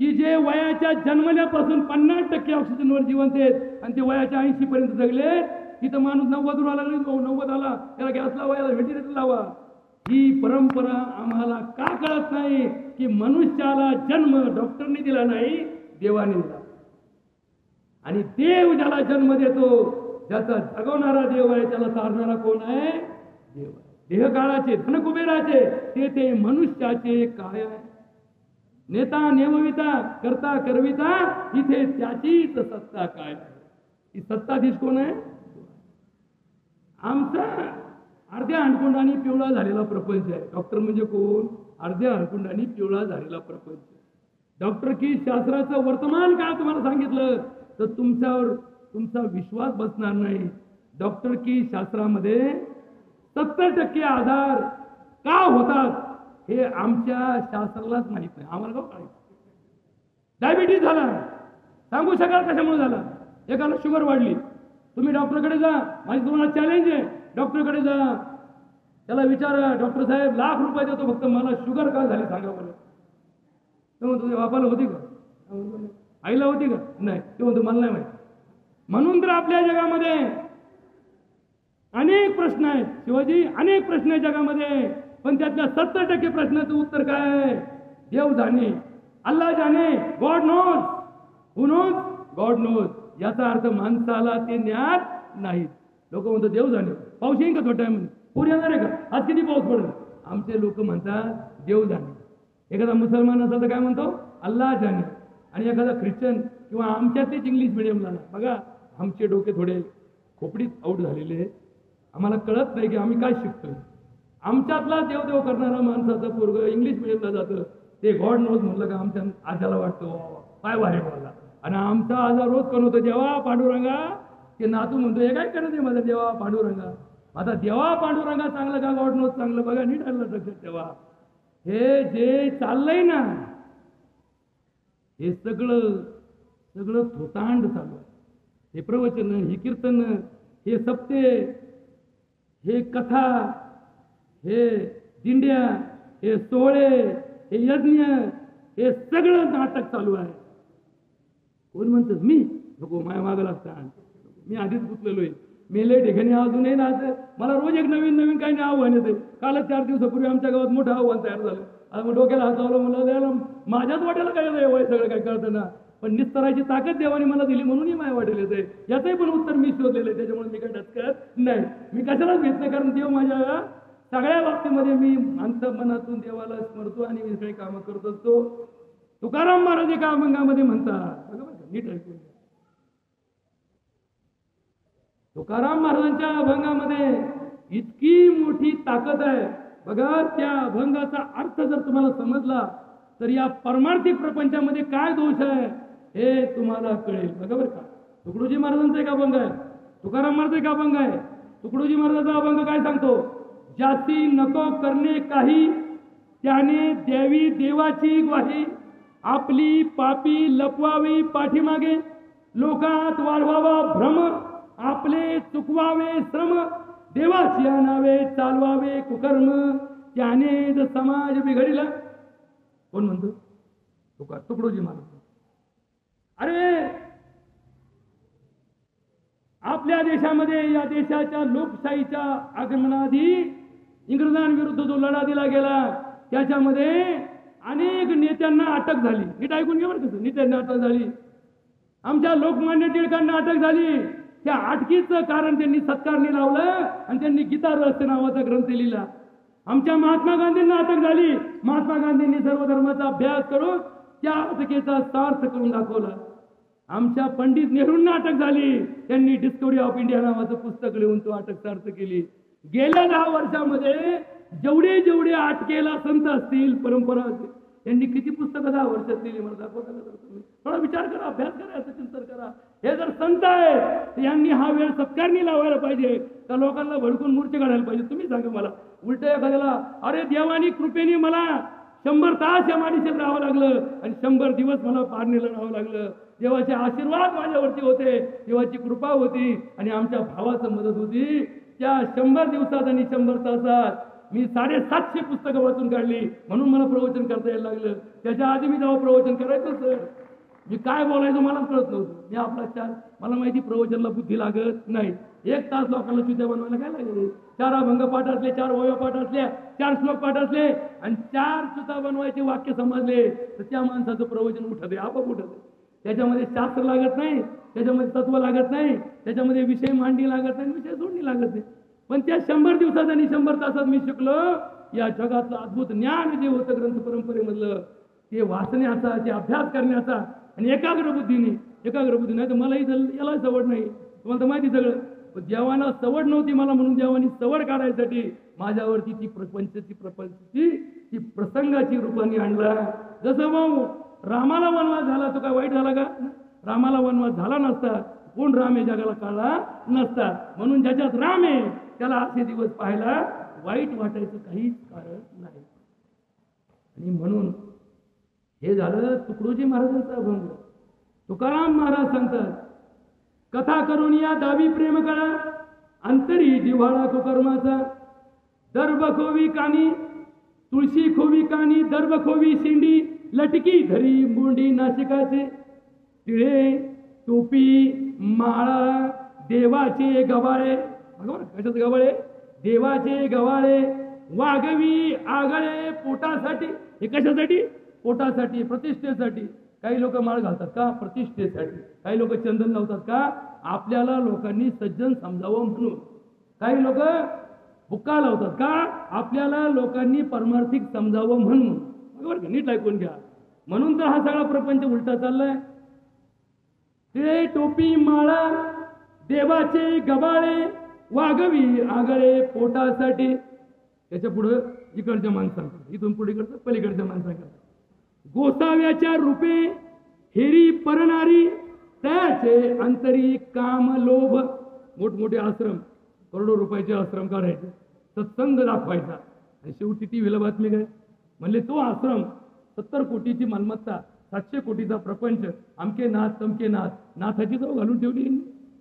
की जे वयाच्या जन्मल्यापासून 50% ऑक्सिजनवर जिवंत आहेत आणि ते वयाच्या 80 पर्यंत जगले. तिथं माणूस 90 वर आला, 90 आला, त्याला गॅस लावा, याला व्हेंटिलेटर लावा. ही परंपरा आम्हाला का कळत नाही की मनुष्याला जन्म डॉक्टरने दिला नाही, देवाने दिला. आणि देव ज्याला जन्म देतो, ज्याचा जगवणारा देव आहे, त्याला तारणारा कोण आहे? देव आहे. देह काळाचे, धनकुबेराचे, ते मनुष्याचे काय आहे? नेता नेमविता, करता करविता, इथे त्याचीच सत्ता काय आहे? ही सत्ताधीश कोण आहे? आमचा अर्ध्या हंडकुंडाने पिवळा झालेला प्रपंच आहे. डॉक्टर म्हणजे कोण? अर्ध्या हंडकुंडाने पिवळा झालेला प्रपंच. डॉक्टर की शास्त्राचं वर्तमान काळ तुम्हाला सांगितलं तर तुमच्यावर तुमचा विश्वास बसणार नाही. डॉक्टर की शास्त्रामध्ये 70% आजार का होतात हे आमच्या शास्त्रालाच माहित नाही. आम्हाला का कळायचं? डायबिटीज झाला, सांगू शकाल कशामुळे झाला? एकाला शुगर वाढली, तुम्ही डॉक्टरकडे जा, माझी तुम्हाला चॅलेंज आहे, डॉक्टरकडे जा, त्याला विचारा, डॉक्टर साहेब ₹1,00,000 देतो, फक्त मला शुगर का झाली सांगा बरं. तो म्हणतो तुझ्या बापाला होती का? आईला होती का? नाही. ते म्हणतो मला नाही माहिती. म्हणून तर आपल्या जगामध्ये अनेक प्रश्न आहेत शिवाजी, अनेक प्रश्न आहेत जगामध्ये, पण त्यातल्या 70% प्रश्नाचं उत्तर काय आहे? देव जाणे, अल्लाह जाणे, god knows. Who knows? God knows. याचा अर्थ माणसाला ते ज्ञात नाहीत. लोक म्हणतात देव जाणे. पाऊस येईल का थोड्या टाइम? पूर येणार आहे का? आज किती पाऊस पडेल? आमचे लोक म्हणतात देव जाणे. एखादा मुसलमान असेल तर काय म्हणतो? अल्लाह जाणे. आणि एखादा ख्रिश्चन किंवा आमच्यातलेच इंग्लिश मिडियमला बघा, आमचे डोके थोडे खोपडीत आऊट झालेले, आम्हाला कळत नाही की आम्ही काय शिकतोय. आमच्यातला देव करणारा माणसाचं पोरग इंग्लिश मिडियमला जातं, ते गॉड नोज म्हणलं का आमच्या आजाला वाटतं काय वारे बोलला. आणि आमचा आजार रोज कोण होतो? देवा पांडुरंगा. ते नातू म्हणतो हे काय करत आहे माझा देवा पांडुरंगा. आता देवा पांडुरंगा चांगलं का गॉड नोज चांगलं? बघा नीट आलं लक्षात ठेवा. हे जे चाललंय ना, हे सगळं थोतांड चालू आहे. हे प्रवचन, हे कीर्तन, हे सप्ते, हे कथा, हे दिंड्या, हे सोहळे, हे यज्ञ, हे सगळं नाटक चालू आहे. कोण म्हणतात? मी नको, माया मागं असतात, मी आधीच गुंतलेलो आहे, मेले ठिकाणी अजूनही राहत. मला रोज एक नवीन काही आव्हान येते. कालच 4 दिवसापूर्वी आमच्या गावात मोठं आव्हान तयार झालं. मग डोक्याला हात लावला, मला द्यायला माझ्याच वाट्याला काय वय सगळं काय कळतं ना, पण निस्तरायची ताकद देवाने मला दिली म्हणून माझ्या वाटेल येते. याचंही पण उत्तर मी शोधलेलं आहे. त्याच्यामुळे मी काय डचकत नाही, मी कशालाच घेत नाही, कारण देव माझ्या सगळ्या बाबतीमध्ये मी मनातून देवाला स्मरतो आणि मी सगळे कामं करत असतो. तुकाराम महाराज एका अभंगामध्ये म्हणतात, बघा नीट ऐकून घ्या. तुकाराम महाराजांच्या अभंगामध्ये इतकी मोठी ताकद आहे. बघा, त्या अभंगाचा अर्थ जर तुम्हाला समजला तर या परमार्थिक प्रपंचामध्ये काय दोष आहे हे तुम्हाला कळेल. बघा बरं का, तुकडोजी महाराजांचा एक अभंग आहे, तुकाराम महाराजांचा एक अभंग आहे. तुकडोजी महाराजांचा अभंग काय सांगतो? ज्याची नको करणे काही, त्याने द्यावी देवाची ग्वाही. आपली पापी लपवावी पाठीमागे, लोकात वाढवावा भ्रम. आपले चुकवावे श्रम, देवाची आणावे चालवावे कुकर्म. त्याने जर समाज बिघडला. कोण म्हणतो? तुकडोजी महाराज. अरे आपल्या देशामध्ये, या देशाच्या लोकशाहीच्या आगमनाआधी इंग्रजांविरुद्ध जो लढा दिला गेला त्याच्यामध्ये अनेक नेत्यांना अटक झाली. नीट ऐकून घ्या बरं. कसं नेत्यांना अटक झाली? आमच्या लोकमान्य टिळकांना अटक झाली. त्या अटकीचं कारण त्यांनी सत्कारणी लावलं आणि त्यांनी गीता रहस्य नावाचा ग्रंथ लिहिला. आमच्या महात्मा गांधींना अटक झाली. महात्मा गांधींनी सर्व धर्माचा अभ्यास करून त्या अटकेचा सार्थ करून दाखवला. आमच्या पंडित नेहरूंना अटक झाली. त्यांनी डिस्कवरी ऑफ इंडिया नावाचं पुस्तक लिहून तो अटक सार्थ केली. गेल्या 10 वर्षामध्ये जेवढे अटकेला संत असतील, परंपरा असतील, त्यांनी किती पुस्तकं 10 वर्षात लिहिली मला दाखवता का? तुम्ही थोडा विचार करा, अभ्यास करा, याचं चिंतन करा. हे जर संत आहे तर यांनी हा वेळ सत्कारणी लावायला पाहिजे का लोकांना भडकून मूर्ती काढायला पाहिजे? तुम्ही सांगा मला. उलट एखाद्याला, अरे देवानी कृपेने मला 100 तास या माणिसेत राहावं लागलं आणि 100 दिवस मला पारणीला राहावं लागलं. देवाचे आशीर्वाद माझ्यावरती होते, देवाची कृपा होती आणि आमच्या भावाचं मदत होती. त्या 100 दिवसात आणि 100 तासात मी 750 पुस्तकं वाचून काढली, म्हणून मला प्रवचन करता यायला लागलं. त्याच्या आधी मी जेव्हा प्रवचन करायचं सर, मी काय बोलायचं मला कळत नव्हतं. मी आपला मला माहिती प्रवचनला बुद्धी लागत नाही. 1 तास लोकांना चुत्या बनवायला काय लागेल? 4 अभंग पाठ असले, 4 ओव्या पाठ असल्या, 4 श्लोक पाठ असले आणि 4 चुता बनवायचे वाक्य समजले तर त्या माणसाचं प्रवचन उठत आपोआप उठत. त्याच्यामध्ये शास्त्र लागत नाही, त्याच्यामध्ये तत्व लागत नाही, त्याच्यामध्ये विषय मांडणी लागत नाही, विषय जोडणी लागत नाही. पण त्या 100 दिवसात आणि 100 तासात मी शिकलो या जगातलं अद्भुत ज्ञान जे होतं ग्रंथ परंपरेमधलं, ते वाचण्याचा, ते अभ्यास करण्याचा आणि एकाग्र बुद्धीने नाही तर मलाही याला सवड नाही, तुम्हाला तर माहिती सगळं. पण देवाला सवड नव्हती मला, म्हणून देवानी सवड काढायसाठी माझ्यावरती ती प्रपंचची ती प्रसंगाची रूपाने आणला. जसं मग रामाला वनवास झाला तो काय वाईट झाला का? रामाला वनवास झाला नसता, कोण राम हे जगाला कळला नसता. म्हणून ज्याच्यात राम आहे त्याला असे दिवस पाहायला वाईट वाटायचं काहीच कारण नाही. आणि म्हणून हे झालं तुकडोजी महाराजांचा अभंग. तुकाराम महाराज सांगतात, कथा करून या दावी प्रेम कळा, अंतरी जिव्हाळा कुकर्माचा. दर्भ खोवी कानी तुळशी खोवी कानी, दर्भ खोवी शेंडी, लटकी धरी मुंडी नाशिकाचे. तिळे टोपी माळा देवाचे गवाळे, बघा कशाचे गवाळे? देवाचे गवाळे. वागवी आगळे पोटासाठी. हे कशासाठी? पोटासाठी, प्रतिष्ठेसाठी. काही लोक माळ घालतात का? प्रतिष्ठेसाठी. काही लोक चंदन लावतात का? आपल्याला लोकांनी सज्जन समजावं म्हणून. काही लोक बुक्का लावतात का? आपल्याला लोकांनी परमार्थिक समजावं म्हणून. बरोबर का? नीट ऐकून घ्या. म्हणून तर हा सगळा प्रपंच उलटा चाललाय. तिळे टोपी माळा देवाचे गबाळे, वागवी आगळे पोटासाठी. त्याच्या पुढे इकडच्या माणसांकडे, इथून पुढे इकडचं पलीकडच्या माणसांकडे. गोसाव्याच्या रूपे हेरी परणारी, त्याचे अंतरी काम लोभ. मोठमोठे आश्रम, करोडो रुपयाचे आश्रम काढायचे, सत्संग दाखवायचा आणि शेवटी टीव्हीला बातमी काय म्हणले, तो आश्रम 70 कोटीची मालमत्ता, 700 कोटीचा प्रपंच, अमके नाथ तमके नाथ. नाथाची जाऊ घालून ठेवली.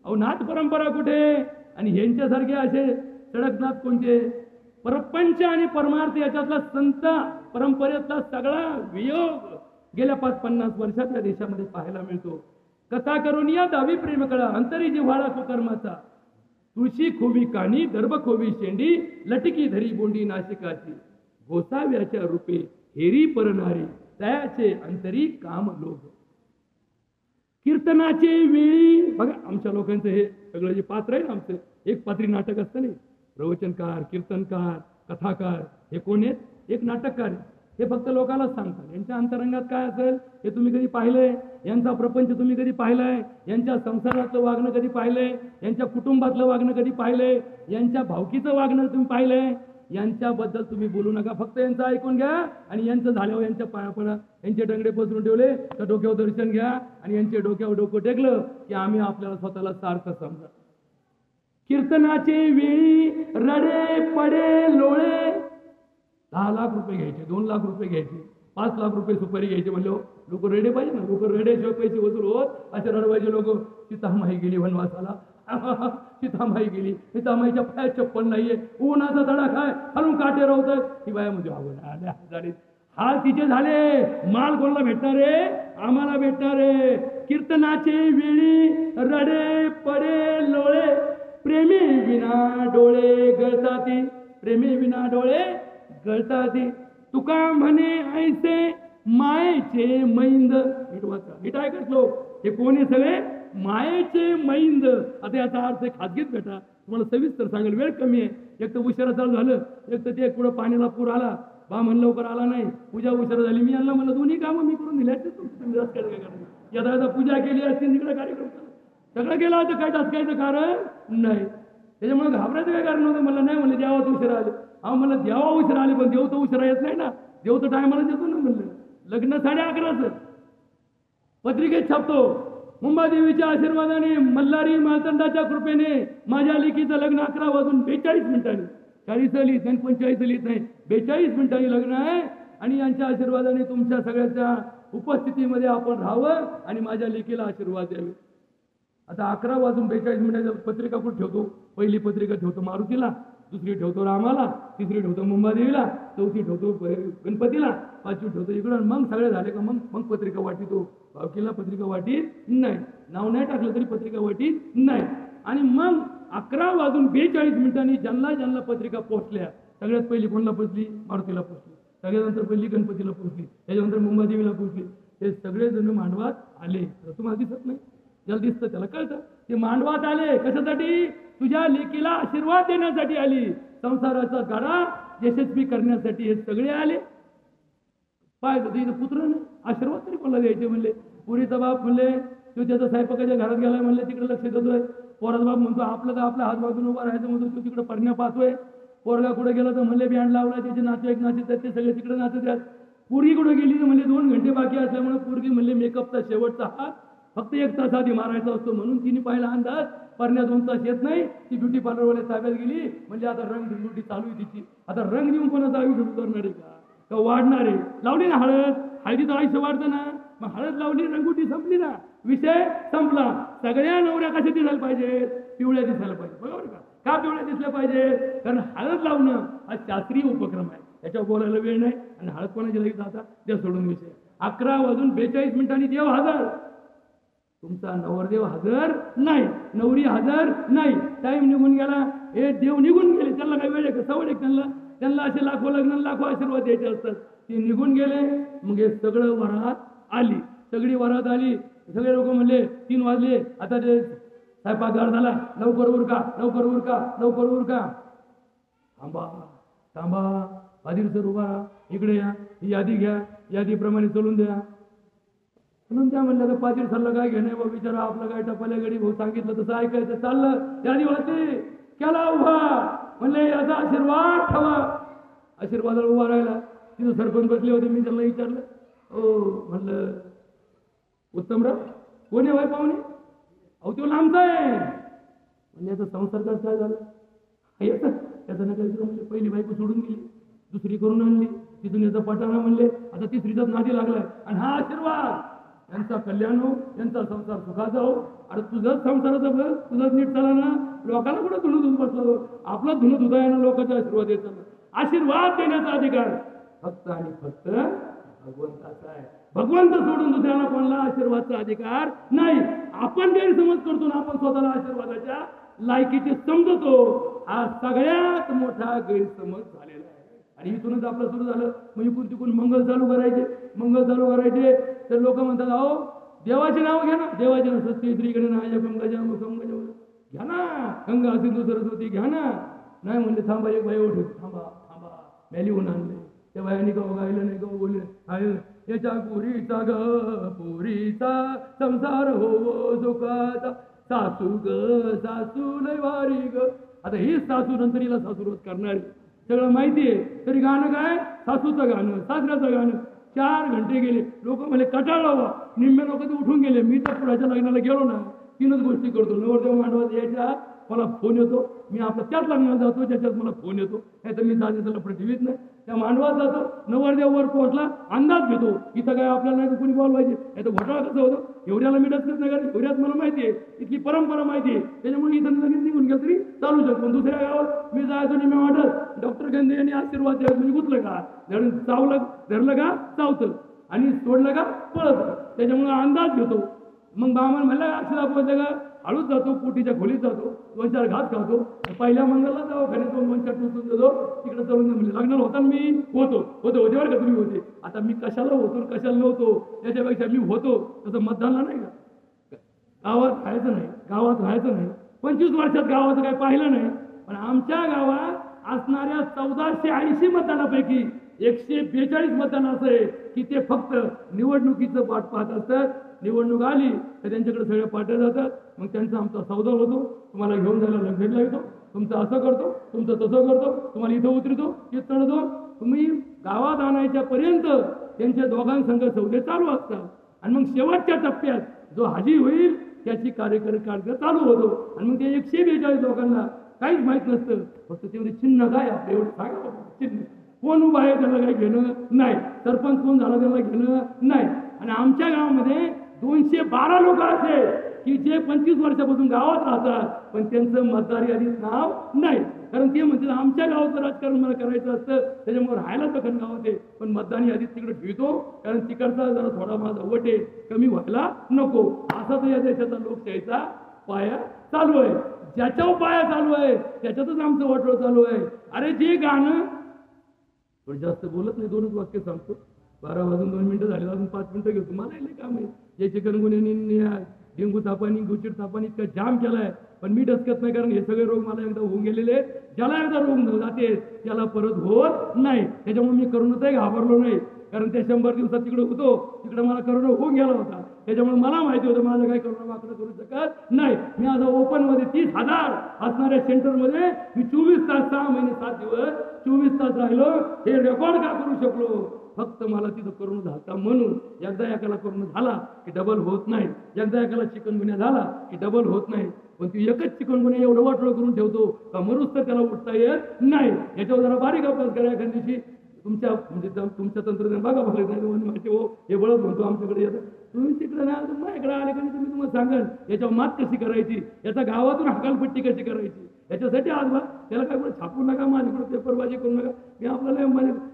अहो नाथ परंपरा कुठे? आणि ह्यांच्यासारखे असे सडकनाथ कोणते? प्रपंच आणि परमार्थ याच्यातला संत परंपरेतला सगळा वियोग गेल्या 5-50 वर्षात या देशामध्ये पाहायला मिळतो. कथा करून या दावी प्रेम कळा, अंतरी जिव्हाळा कुकर्माचा. तुळशी खोवी कानी, दर्भ खोवी शेंडी, लटकी धरी बोंडी नाशिकाची. गोसाव्याच्या रूपे हेरी परणारी, त्याचे अंतरी काम लोभ. कीर्तनाचे वेळी बघा, आमच्या लोकांचं हे सगळं जे पात्र आहे ना, आमचं एक पात्री नाटक असतं नाही, प्रवचनकार, कीर्तनकार, कथाकार, हे कोण आहेत? एक नाटककार. हे फक्त लोकांना सांगतात. यांच्या अंतरंगात काय असेल हे तुम्ही कधी पाहिलंय? यांचा प्रपंच तुम्ही कधी पाहिलाय? यांच्या संसारातलं वागणं कधी पाहिलंय? यांच्या कुटुंबातलं वागणं कधी पाहिलंय? यांच्या भावकीचं वागणं तुम्ही पाहिलंय? यांच्याबद्दल तुम्ही बोलू नका, फक्त यांचं ऐकून घ्या आणि यांचं झाल्यावर यांच्या पाया पडा. यांचे डंगडे पसरून ठेवले तर डोक्यावर दर्शन घ्या आणि यांचे डोक्यावर डोकं टेकलं की आम्ही आपल्याला स्वतःला सार्थ समजा. कीर्तनाचे वेळी रडे पडे लोळे. 10 लाख रुपये घ्यायचे, 2 लाख रुपये घ्यायचे, 5 लाख रुपये सुपारी घ्यायचे. म्हणले लोक रडे पाहिजे ना, लोक रडेशिवाय पैसे वसूल होत. असे रडवायचे लोक. सीतामाई गेली वनवासाला, सीतामाई गेली, सीतामाईच्या पायात चप्पल नाहीये, उन्हाचा तडाखा आहे, खालून काटे राहतात. ही बाया म्हणजे आवड हाल तिचे झाले. माल कोणाला भेटणार आहे? आम्हाला भेटणार आहे. कीर्तनाचे वेळी रडे पडे लोळे, प्रेमी विना डोळे गळताती. प्रेमी विना डोळे गळताती. तुका म्हणे ऐसे मायेचे मैंद. नीट ऐकत लोक, हे कोणी सगळे? मायेचे मैंद. आता याचा अर्थ खाजगीत भेटा, तुम्हाला सविस्तर सांगेल, वेळ कमी आहे. एक तर उशिरा चालू झालं, एक तर ते पुढे पाण्याला पूर आला, बामण लवकर आला नाही, पूजा उशिरा झाली. मी यांना म्हणलं दोन्ही कामं मी करून दिले असते, तुम्ही काय करायचं? यदा पूजा केली असते, तिकडे कार्यक्रम सगळं केला होतं, काय टाचकायचं कारण नाही. त्याच्यामुळे घाबरायचं काय कारण नव्हतं. मला नाही म्हणलं देवा उशिरा आले. म्हणलं देवा उशिरा आले, पण देव तर उशिरा येत नाही ना, देव तर टायमाला येतो ना. म्हणलं लग्न 11:30 पत्रिकेत छापतो. मुंबादेवीच्या आशीर्वादाने, मल्हारी मालतंडाच्या कृपेने माझ्या लेकीचं लग्न 11 वाजून 42 मिनिटांनी, 40 लिहित नाही, 45 लिहित नाही, 42 मिनिटांनी लग्न आहे. आणि यांच्या आशीर्वादाने तुमच्या सगळ्याच्या उपस्थितीमध्ये आपण राहावं आणि माझ्या लेकीला आशीर्वाद द्यावे. आता 11:42 पत्रिका कुठे ठेवतो? पहिली पत्रिका ठेवतो मारुतीला, दुसरी ठेवतो रामाला, तिसरी ठेवतो मुंबादेवीला, चौथी ठेवतो गणपतीला, पाचवी ठेवतो इकडं. मग सगळे झाले का मग पत्रिका वाटितो. भावकीला पत्रिका वाटीत नाही, नाव नाही टाकलं तरी पत्रिका वाटीत नाही. आणि मग 11:42 ज्यांना पत्रिका पोहोचल्या, सगळ्यात पहिली कोणाला पोहोचली? मारुतीला पोहोचली. सगळ्यानंतर पहिली गणपतीला पोहोचली, त्याच्यानंतर मुंबादेवीला पोहोचली. हे सगळे जण मांडवात आले. तुम्हाला दिसत नाही? ज्याला दिसतं त्याला कळतं. ते मांडवात आले कशासाठी? तुझ्या लेकीला आशीर्वाद देण्यासाठी आली, संसाराचा गाडा यशस्वी करण्यासाठी हे सगळे आले. पाहिजे तिथं पुत्र नाही, आशीर्वाद तरी कोणाला द्यायचे म्हणले. पुरीचा बाप म्हणले तो त्याचा स्वयंपाकाच्या घरात गेलाय म्हणले, तिकडे लक्ष देतोय. पोराचा बाप म्हणतो आपलं तर आपल्या हात बाजून उभा राहायचं म्हणतो, तो तिकडे परण्या पाहतोय. पोरगा कुठे गेला तर म्हणले बँड लावला, त्याचे नातेवाईक नाचतात, ते सगळे तिकडे नाचतात. पुरी कुठे गेली तर म्हणले 2 घंटे बाकी असल्यामुळे पोरगी म्हणले मेकअपचा शेवटचा हात फक्त 1 तास आधी मारायचा असतो, म्हणून तिने पाहिला अंदाज परण्या 2 तास येत नाही. ती ब्युटी पार्लरवाल्या ताब्यात गेली. म्हणजे आता रंग ड्युटी चालू आहे तिची. आता रंग देऊन कोणाचं आयुष्य सुधारणार आहे का वाढणार आहे? लावली ना हळद, हळदीचं आयुष्य वाढतं ना. मग हळद लावली, रंगोटी संपली ना, विषय संपला. सगळ्या नवऱ्या कशा दिसायला पाहिजे? पिवळ्या दिसायला पाहिजे. बरोबर का पिवळ्या दिसल्या पाहिजे? कारण हळद लावणं हा शास्त्रीय उपक्रम आहे, त्याच्यावर बोलायला वेळ नाही. आणि हळद कोणाची लगेच आता ते सोडून विषय. 11:42 देव हजर, तुमचा नवरदेव हजर नाही, नवरी हजर नाही. टाइम निघून गेला, हे देव निघून गेले. त्यांना काही वेळ आहे का? सवड आहे त्यांना असे लाखो लग्न लाखो आशीर्वाद द्यायचे असतात. ते निघून गेले. मग हे सगळं वरात आली, सगळी वरात आली. सगळे लोक म्हणले 3 वाजले, आता ते स्वयंपाकघर झाला, लवकर उरका लवकर उरका लवकर उरका. थांबा थांबा, पाटील सर उभा राहा, इकडे या, ही यादी घ्या, यादीप्रमाणे चलून द्या. म्हणून त्या म्हणलं तर पाटील सरला काय घेणे बा, विचारा आपलं काय टपाल्या गडी भाऊ सांगितलं तसं ऐकायचं. चाललं यादी वाटली, केला उभा. म्हणले याचा आशीर्वाद ठेवा. आशीर्वादाला उभा राहिला. तिथं सरपंच बसले होते. मी त्यांना विचारलं, ओ म्हणलं उत्तमराव कोण आहे पाहुणे? अहो तो लांबचा आहे. म्हणजे याचा संसार काय झालं? त्याचं नका विचारू. म्हणजे पहिली बायको सोडून गेली, दुसरी करून आणली, तिथून याचा पटाणा म्हणले, आता तिसरीचाच नादी लागलाय. आणि हा आशीर्वाद यांचा कल्याण हो, यांचा संसार सुखाचा हो. अरे तुझंच संसाराचं बघ, तुझंच नीट चाला ना. लोकांना कुठं धुणं धुवून बसला? आपला धुणं धुता ना लोकांचा आशीर्वाद येतो. आशीर्वाद देण्याचा अधिकार फक्त आणि फक्त भगवंताचा आहे. भगवंत सोडून दुसऱ्याला कोणाला आशीर्वादचा अधिकार नाही. आपण गैरसमज करतो ना, आपण स्वतःला आशीर्वादाच्या लायकीचे समजतो. हा सगळ्यात मोठा गैरसमज झालेला आहे. आणि इथूनच आपलं सुरू झालं. मग इकडून तिकडून मंगल चालू करायचे. तर लोक म्हणतात अहो देवाचे नाव घ्या ना, देवाचे नाव सत्य श्रीकडे नाय गंगाजा गंगाजा घ्या ना, गंगा सिंधू सरस्वती घ्या ना. नाही म्हणले थांबा, एक बाई ओढ, थांबा थांबा, मॅली होऊन आणले. त्या बायाने गाव गायलं नाही, गाव बोलले याच्या पुरीचा संसार हो सुखाचा, सासू ग सासू लय वारी ग. आता ही सासू नंतर हिला सासूरवाद करणारी सगळं माहितीये. तरी गाणं काय? सासूचं गाणं, सासऱ्याचं गाणं. 4 घंटे गेले. लोक म्हणले कटाळावा. निम्मे लोक तर उठून गेले. मी तर पुढच्या लग्नाला गेलो ना, 3च गोष्टी करतो. नवरदेव मांडवात यायच्या मला फोन येतो, मी आपलं त्याच लग्नाला जातो ज्याच्यात मला फोन येतो. नाही तर मी त्याला प्रठीवीत नाही. त्या मांडवात जातो, नवरदेव वर पोहोचला, अंदाज घेतो इथं काय आपल्याला नाही कुणी बोलवायचे. नाही तर घोटाळा कसं होतं, एवढ्याला मी डचकत नाही कारण एवढ्यात मला माहिती आहे, इथली परंपरा माहिती आहे. त्याच्यामुळे इथं लगेच निघून गेलं तरी चालू शकतो. दुसऱ्या गावात मी जायचो आणि मी वाटत डॉक्टर गांधी यांनी आशीर्वाद द्यायला म्हणजे गुतलं का, धरलं का चावतं आणि सोडलं का पळत. त्याच्यामुळे अंदाज घेतो. मग बामण म्हणलं अक्षरा पोहोचलं का, हळूच जातो, पोटीच्या खोलीत जातो, 2-4 घास खातो. पहिल्या मंगलला दवाखान्यात 2-4 टूचून जातो. तिकडे चलून म्हणजे लग्नाला होता मी होते बरं का, तुम्ही होते. आता मी कशाला होतो कशाला नव्हतो त्याच्यापेक्षा मी होतो. तसं मतदानला नाही का, गावात राहायचं नाही. 25 वर्षात गावाचं काही पाहिलं नाही. पण आमच्या गावात असणाऱ्या 1480 मतदानापैकी 142 मतदान असं आहे की ते फक्त निवडणुकीचं वाट पाहत असतात. निवडणूक आली तर त्यांच्याकडे सगळ्या पाट्या जातात. मग त्यांचा आमचा सौदा होतो. तुम्हाला घेऊन जायला लग्नाला येतो, तुमचं असं करतो, तुमचं तसं करतो, तुम्हाला इथं उतरतो, तिथं चढतो. तुम्ही गावात आणायच्या पर्यंत त्यांच्या दोघांसंग सौदे चालू असतात. आणि मग शेवटच्या टप्प्यात जो हाजी होईल त्याची कार्यकारी चालू होतो. आणि मग ते 142 लोकांना काहीच माहित नसतं. फक्त तेवढे चिन्ह काय आपलं एवढं सांगा चिन्ह कोण उभा आहे त्याला काही घेणं नाही, सरपंच कोण झाला त्याला घेणं नाही. आणि आमच्या गावामध्ये 212 लोक असे की जे 25 वर्षापासून गावात राहतात पण त्यांचं मतदार यादीत नाव नाही. कारण ते म्हणतात आमच्या गावाचं राजकारण मला करायचं असतं, त्याच्यामुळे राहायला दखन गावात आहे पण मतदान यादीत तिकडे ठेवतो, कारण तिकडचा जरा थोडा माझा वट आहे कमी व्हायला नको. असा तर या देशाचा लोकशाहीचा पाया चालू आहे. ज्याच्यावर पाया चालू आहे त्याच्यातच आमचं वाटोळ चालू आहे. अरे जे गाणं थोडं जास्त बोलत नाही, 2च वाक्य सांगतो. 12 वाजून 2 मिनिटं झाले, अजून 5 मिनिटं घेतो. मला नाही काम आहे जे चिकनगुन्ह्यानी डेंगू तापानी गुचिड तापानी इतका जाम केलाय, पण मी डसकत नाही, कारण हे सगळे रोग मला एकदा होऊन गेलेले आहेत. ज्याला एकदा रोग जाते त्याला परत होत नाही. त्याच्यामुळे मी करोनाचाही घाबरलो नाही, कारण त्या 100 दिवसात तिकडे होतो, तिकडे मला करोना होऊन गेला होता. त्याच्यामुळे मला माहिती होतं माझं काही करोना वाकडं करू शकत नाही. मी आता ओपन मध्ये 30,000 असणाऱ्या सेंटरमध्ये मी 24 तास 6 महिने 7 दिवस 24 तास राहिलो. हे रेकॉर्ड का करू शकलो? फक्त मला तिथं करोना झाला म्हणून. एकदा एकाला करोना झाला की डबल होत नाही, एकदा एकाला चिकनगुन्हा झाला की डबल होत नाही. पण ती एकच चिकनगुन्हा एवढं वाटोळ करून ठेवतो का मरूच तर त्याला उठता येत नाही. याच्यावर जरा बारीक अभ्यास करा. एखाद्या दिवशी तुमच्या म्हणजे तुमच्या तंत्रज्ञान बघा बघायचं नाही माहिती हो, हे बळत म्हणतो आमच्याकडे येतं. तुम्ही तिकडे नाही आलं माझ्याकडे आले का तुम्ही तुम्हाला सांगाल याच्यावर मात कशी करायची, याचा गावातून हकालपट्टी कशी करायची. याच्यासाठी आज बा त्याला काय कुठे छापू नका, माझ्याकडे पेपरबाजी करू नका. मी आपल्याला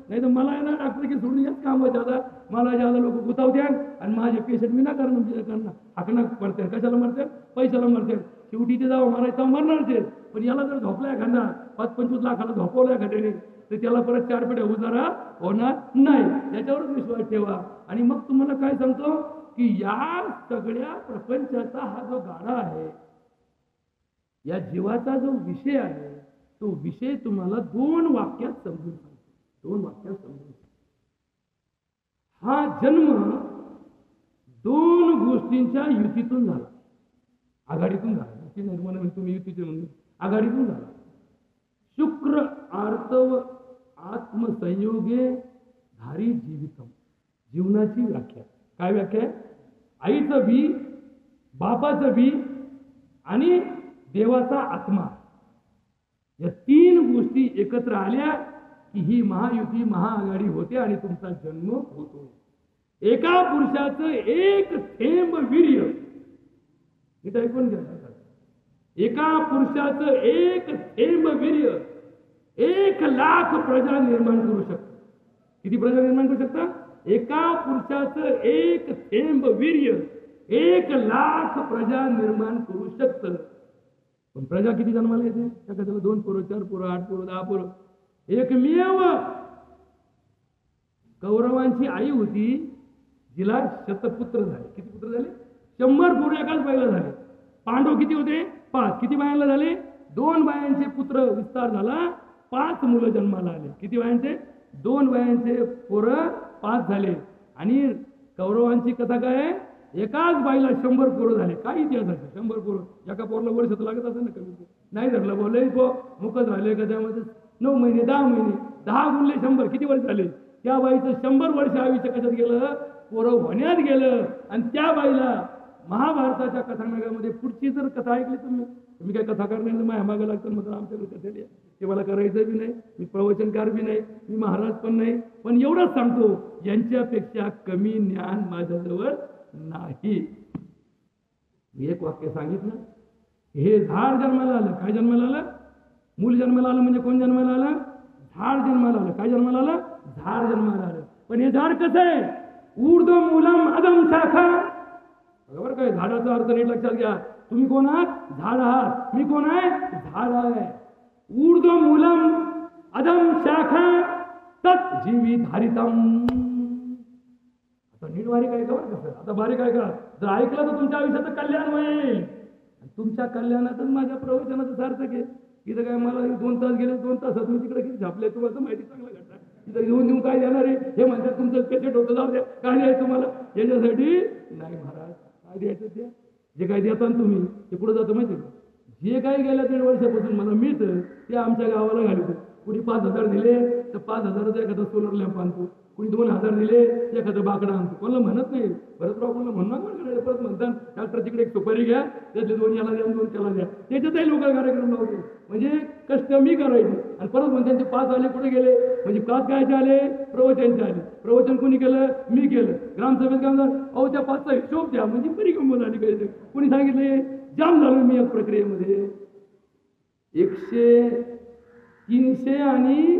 नाही तर मला येणार डॉक्टर की सोडून याच काम होते. आता मला ज्यादा लोक गुतावत्या आणि माझे पेशंट मी ना करणं हाकणं पडते. कशाला मरते? पैशाला मरते. शेवटी ते जावं मारायचं मरणारचे. पण याला जर झोपला एखादा 5-25 लाखाला झोपवला एखाद्याने तर त्याला परत 4 पिढ्या उजारा होणार नाही. याच्यावरच विश्वास ठेवा. आणि मग तुम्हाला काय सांगतो की या सगळ्या प्रपंचाचा हा जो गाडा आहे, या जीवाचा जो विषय आहे, तो विषय तुम्हाला 2 वाक्यात समजून सांगतो. 2 वाक्यात समजून. हा जन्म 2 गोष्टींच्या युतीतून झाला, आघाडीतून झाला. निर्माण तुम्ही युतीचे म्हणून आघाडीतून झाला. शुक्र आर्तव आत्मसंयोगे धारी जीवितम. जीवनाची व्याख्या काय? व्याख्या आहे आईचं बी, बापाचं बी आणि देवाचा आत्मा. या 3 गोष्टी एकत्र आल्या की ही महायुती महाआघाडी होते आणि तुमचा जन्म होतो. एका पुरुषाचं एक थेंब वीर्य, हे ऐकून घ्या. एका पुरुषाचं एक थेंब वीर्य 1 लाख प्रजा निर्माण करू शकतं. किती प्रजा निर्माण करू शकता? एका पुरुषाचं एक थेंब वीर्य 1 लाख प्रजा निर्माण करू शकतं. पण प्रजा किती जन्माला येते? त्याला 2 पोरं, 4 पोरं, 8 पोरं, 10 पोरं. एकमेव कौरवांची आई होती जिला शतपुत्र झाले. किती पुत्र झाले? 100 पोरं एकाच बाईला झाले. पांडव किती होते? 5. किती बायांना झाले? 2 बायांचे पुत्र विस्तार झाला, 5 मुलं जन्माला आले. किती बायांचे? 2 बायांचे पोरं 5 झाले. आणि कौरवांची कथा काय आहे? एकाच बाईला 100 पोरं झाले. काय इतिहास आहे? 100 पोरं. एका पोरला वर्ष तर लागत असेल ना कमी. नाही धरलं बोलले मुकच राहिले का त्यामध्ये 9 महिने 10 महिने 10 गुणले 100 किती वर्ष झाले? त्या बाईचं 100 वर्ष आयुष्य कशात गेलं? पोरं होण्यात गेलं. आणि त्या बाईला महाभारताच्या कथानकामध्ये पुढची जर कथा ऐकली तुम्ही काय कथा करणार माझ्या मागं लागतं मग आमच्याकडे कथेली ते मला करायचं बी नाही, मी प्रवचनकार बी नाही, मी महाराज पण नाही. पण एवढंच सांगतो यांच्यापेक्षा कमी ज्ञान माझ्याजवळ नाही. मी एक वाक्य सांगितलं, हे झाड जन्माला आलं. काय जन्माला आलं? मूल जन्माला आलं. म्हणजे कोण जन्माला आलं? झाड जन्माला आलं. काय जन्माला आलं? झाड जन्माला आलं. पण हे झाड कसं आहे? ऊर्ध्व मूलम अधम शाखा. बरोबर काय? झाडाचा अर्थ नीट लक्षात घ्या. तुम्ही कोण आहात? झाड आहात. मी कोण आहे? झाड आहे. ऊर्ध्व मूलम अधम शाखा तत् जीवी धारितम. आता नीट बारीक ऐका बरं कसं. आता बारीक ऐका. जर ऐकलं तर तुमच्या आयुष्याचं कल्याण होईल. तुमच्या कल्याणातच माझ्या प्रवचनाचं सार्थक आहे. इथं काय मला 2 तास गेले, 2 तासात मी तिकडे किती झापले तुम्हाला माहिती चांगला घडला. तिथं घेऊन देऊन काय देणार आहे? हे म्हणतात तुमचं पेशंट होतं, जाऊ द्या. काय द्यायचं तुम्हाला? याच्यासाठी नाही महाराज. काय द्यायचं? ते जे काय देता तुम्ही ते पुढे जातं माहिती का? जे काही गेल्या 1.5 वर्षापासून मला मिळतं ते आमच्या गावाला घालतो. कुणी 5,000 दिले तर 5,000चा एखादा सोलर लॅम्प आणतो. कुणी 2,000 दिले एखादं बाकडं आणतो. कोणाला म्हणत नाही. भरतराव कोणाला म्हणणार परत म्हणतात डॉक्टर तिकडे एक सुपारी घ्या, त्यातले 2 याला द्या, 2 त्याला द्या. त्याच्यातही लोक कार्यक्रम लावतो. म्हणजे कष्ट मी करायचे आणि परत म्हणतात ते 5 आले कुठे गेले? म्हणजे काच कायचे आले, प्रवचनचे आले. प्रवचन कोणी केलं, मी केलं. ग्रामसभेत काम झालं, अहो त्या पाचचा हिशोब द्या, म्हणजे बरी गंमत आली. काही कोणी सांगितले, जाम झालो मी या प्रक्रियेमध्ये. 100, 300 आणि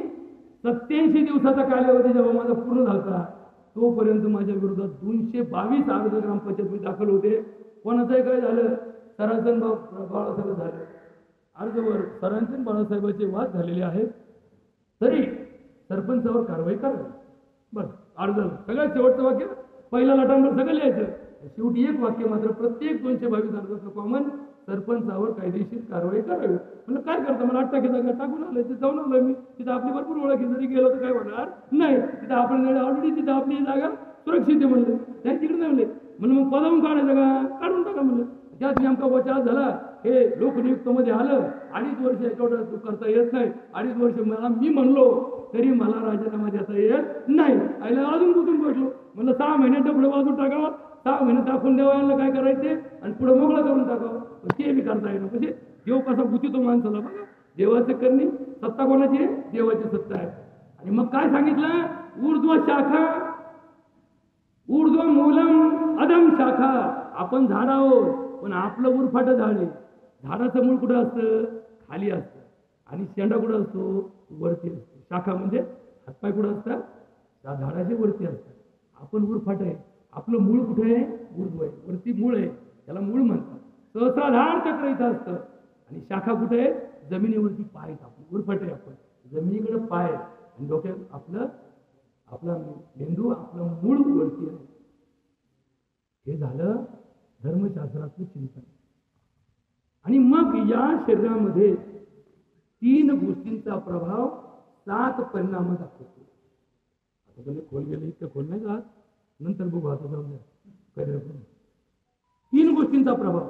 87 दिवसाचा कालावधी जेव्हा माझा पूर्ण झाला, तोपर्यंत माझ्या विरोधात 222 अर्ज ग्रामपंचायत दाखल होते. कोणाचंही काय झालं, सरांचं बाळासाहेब झालं अर्जवर, सरांचे बाळासाहेबांचे वाद झालेले आहेत, तरी सरपंचावर कारवाई करावी. बस अर्ज सगळ्यात शेवटचं वाक्य, पहिल्या लाटांवर सगळं लिहायचं, शेवटी एक वाक्य मात्र प्रत्येक 222 अर्जाचं कॉमन, सरपंचावर कायदेशीर कारवाई करावी. म्हणलं काय करता, मला 8 टक्के टाकून आलं, तिथं जाऊन आलो मी. तिथं आपली भरपूर ओळखी, जरी गेलो तर काय होणार नाही. तिथं आपण ऑलरेडी तिथं आपली जागा सुरक्षित आहे म्हणलं, त्या तिकडे नाही म्हणले. म्हणलं मग पदावून काढायचं का, काढून टाका म्हणलं. त्याच नेमका वचार झाला, हे लोकनियुक्त मध्ये आलं. 2.5 वर्ष याच्यावर तू करता येत नाही. 2.5 वर्ष मला मी म्हणलो तरी मला राजीनामा देता येत नाही. आईला अजून कुठून बसलो. म्हणलं 6 महिन्याच्या पुढे बाजून टाकावं, 6 महिने दाखवून द्यावा काय करायचे, आणि पुढे मोकळा करून टाकावं. ते बी करता येणं. म्हणजे देव कसा गुचितो माणसाला बघा. देवाचं करणी सत्ता कोणाची आहे, देवाची सत्ता आहे. आणि मग काय सांगितलं, ऊर्ध्व शाखा ऊर्ध्व मूलम अदम शाखा. आपण झाड आहोत, पण आपलं उरफाट झाड आहे. झाडाचं मूळ कुठं असतं, खाली असतं, आणि शेंडा कुठं असतो, वरती असतो. शाखा म्हणजे हातपाय कुठं असतात, त्या झाडाचे वरती असतात. आपण उरफाट आहे, आपलं मूळ कुठे आहे, ऊर्ध्व आहे, वरती मूळ आहे, त्याला मूळ म्हणतात. सहस्राधार चक्र इथं असतं, आणि शाखा कुठे आहे, जमिनीवरती पाय. आपण उरफाट आहे, आपण जमिनीकडे पाय, आणि डोक्यात आपला मेंदू, आपलं मूळ वरती आहे. हे झालं धर्मशास्त्राचं चिंतन. आणि मग या शरीरामध्ये 3 गोष्टींचा प्रभाव 7 परिणाम दाखवतो. आता तुम्ही खोल गेले, इतकं खोल नाही जात, नंतर बघू. आता जाऊन द्या. 3 गोष्टींचा प्रभाव,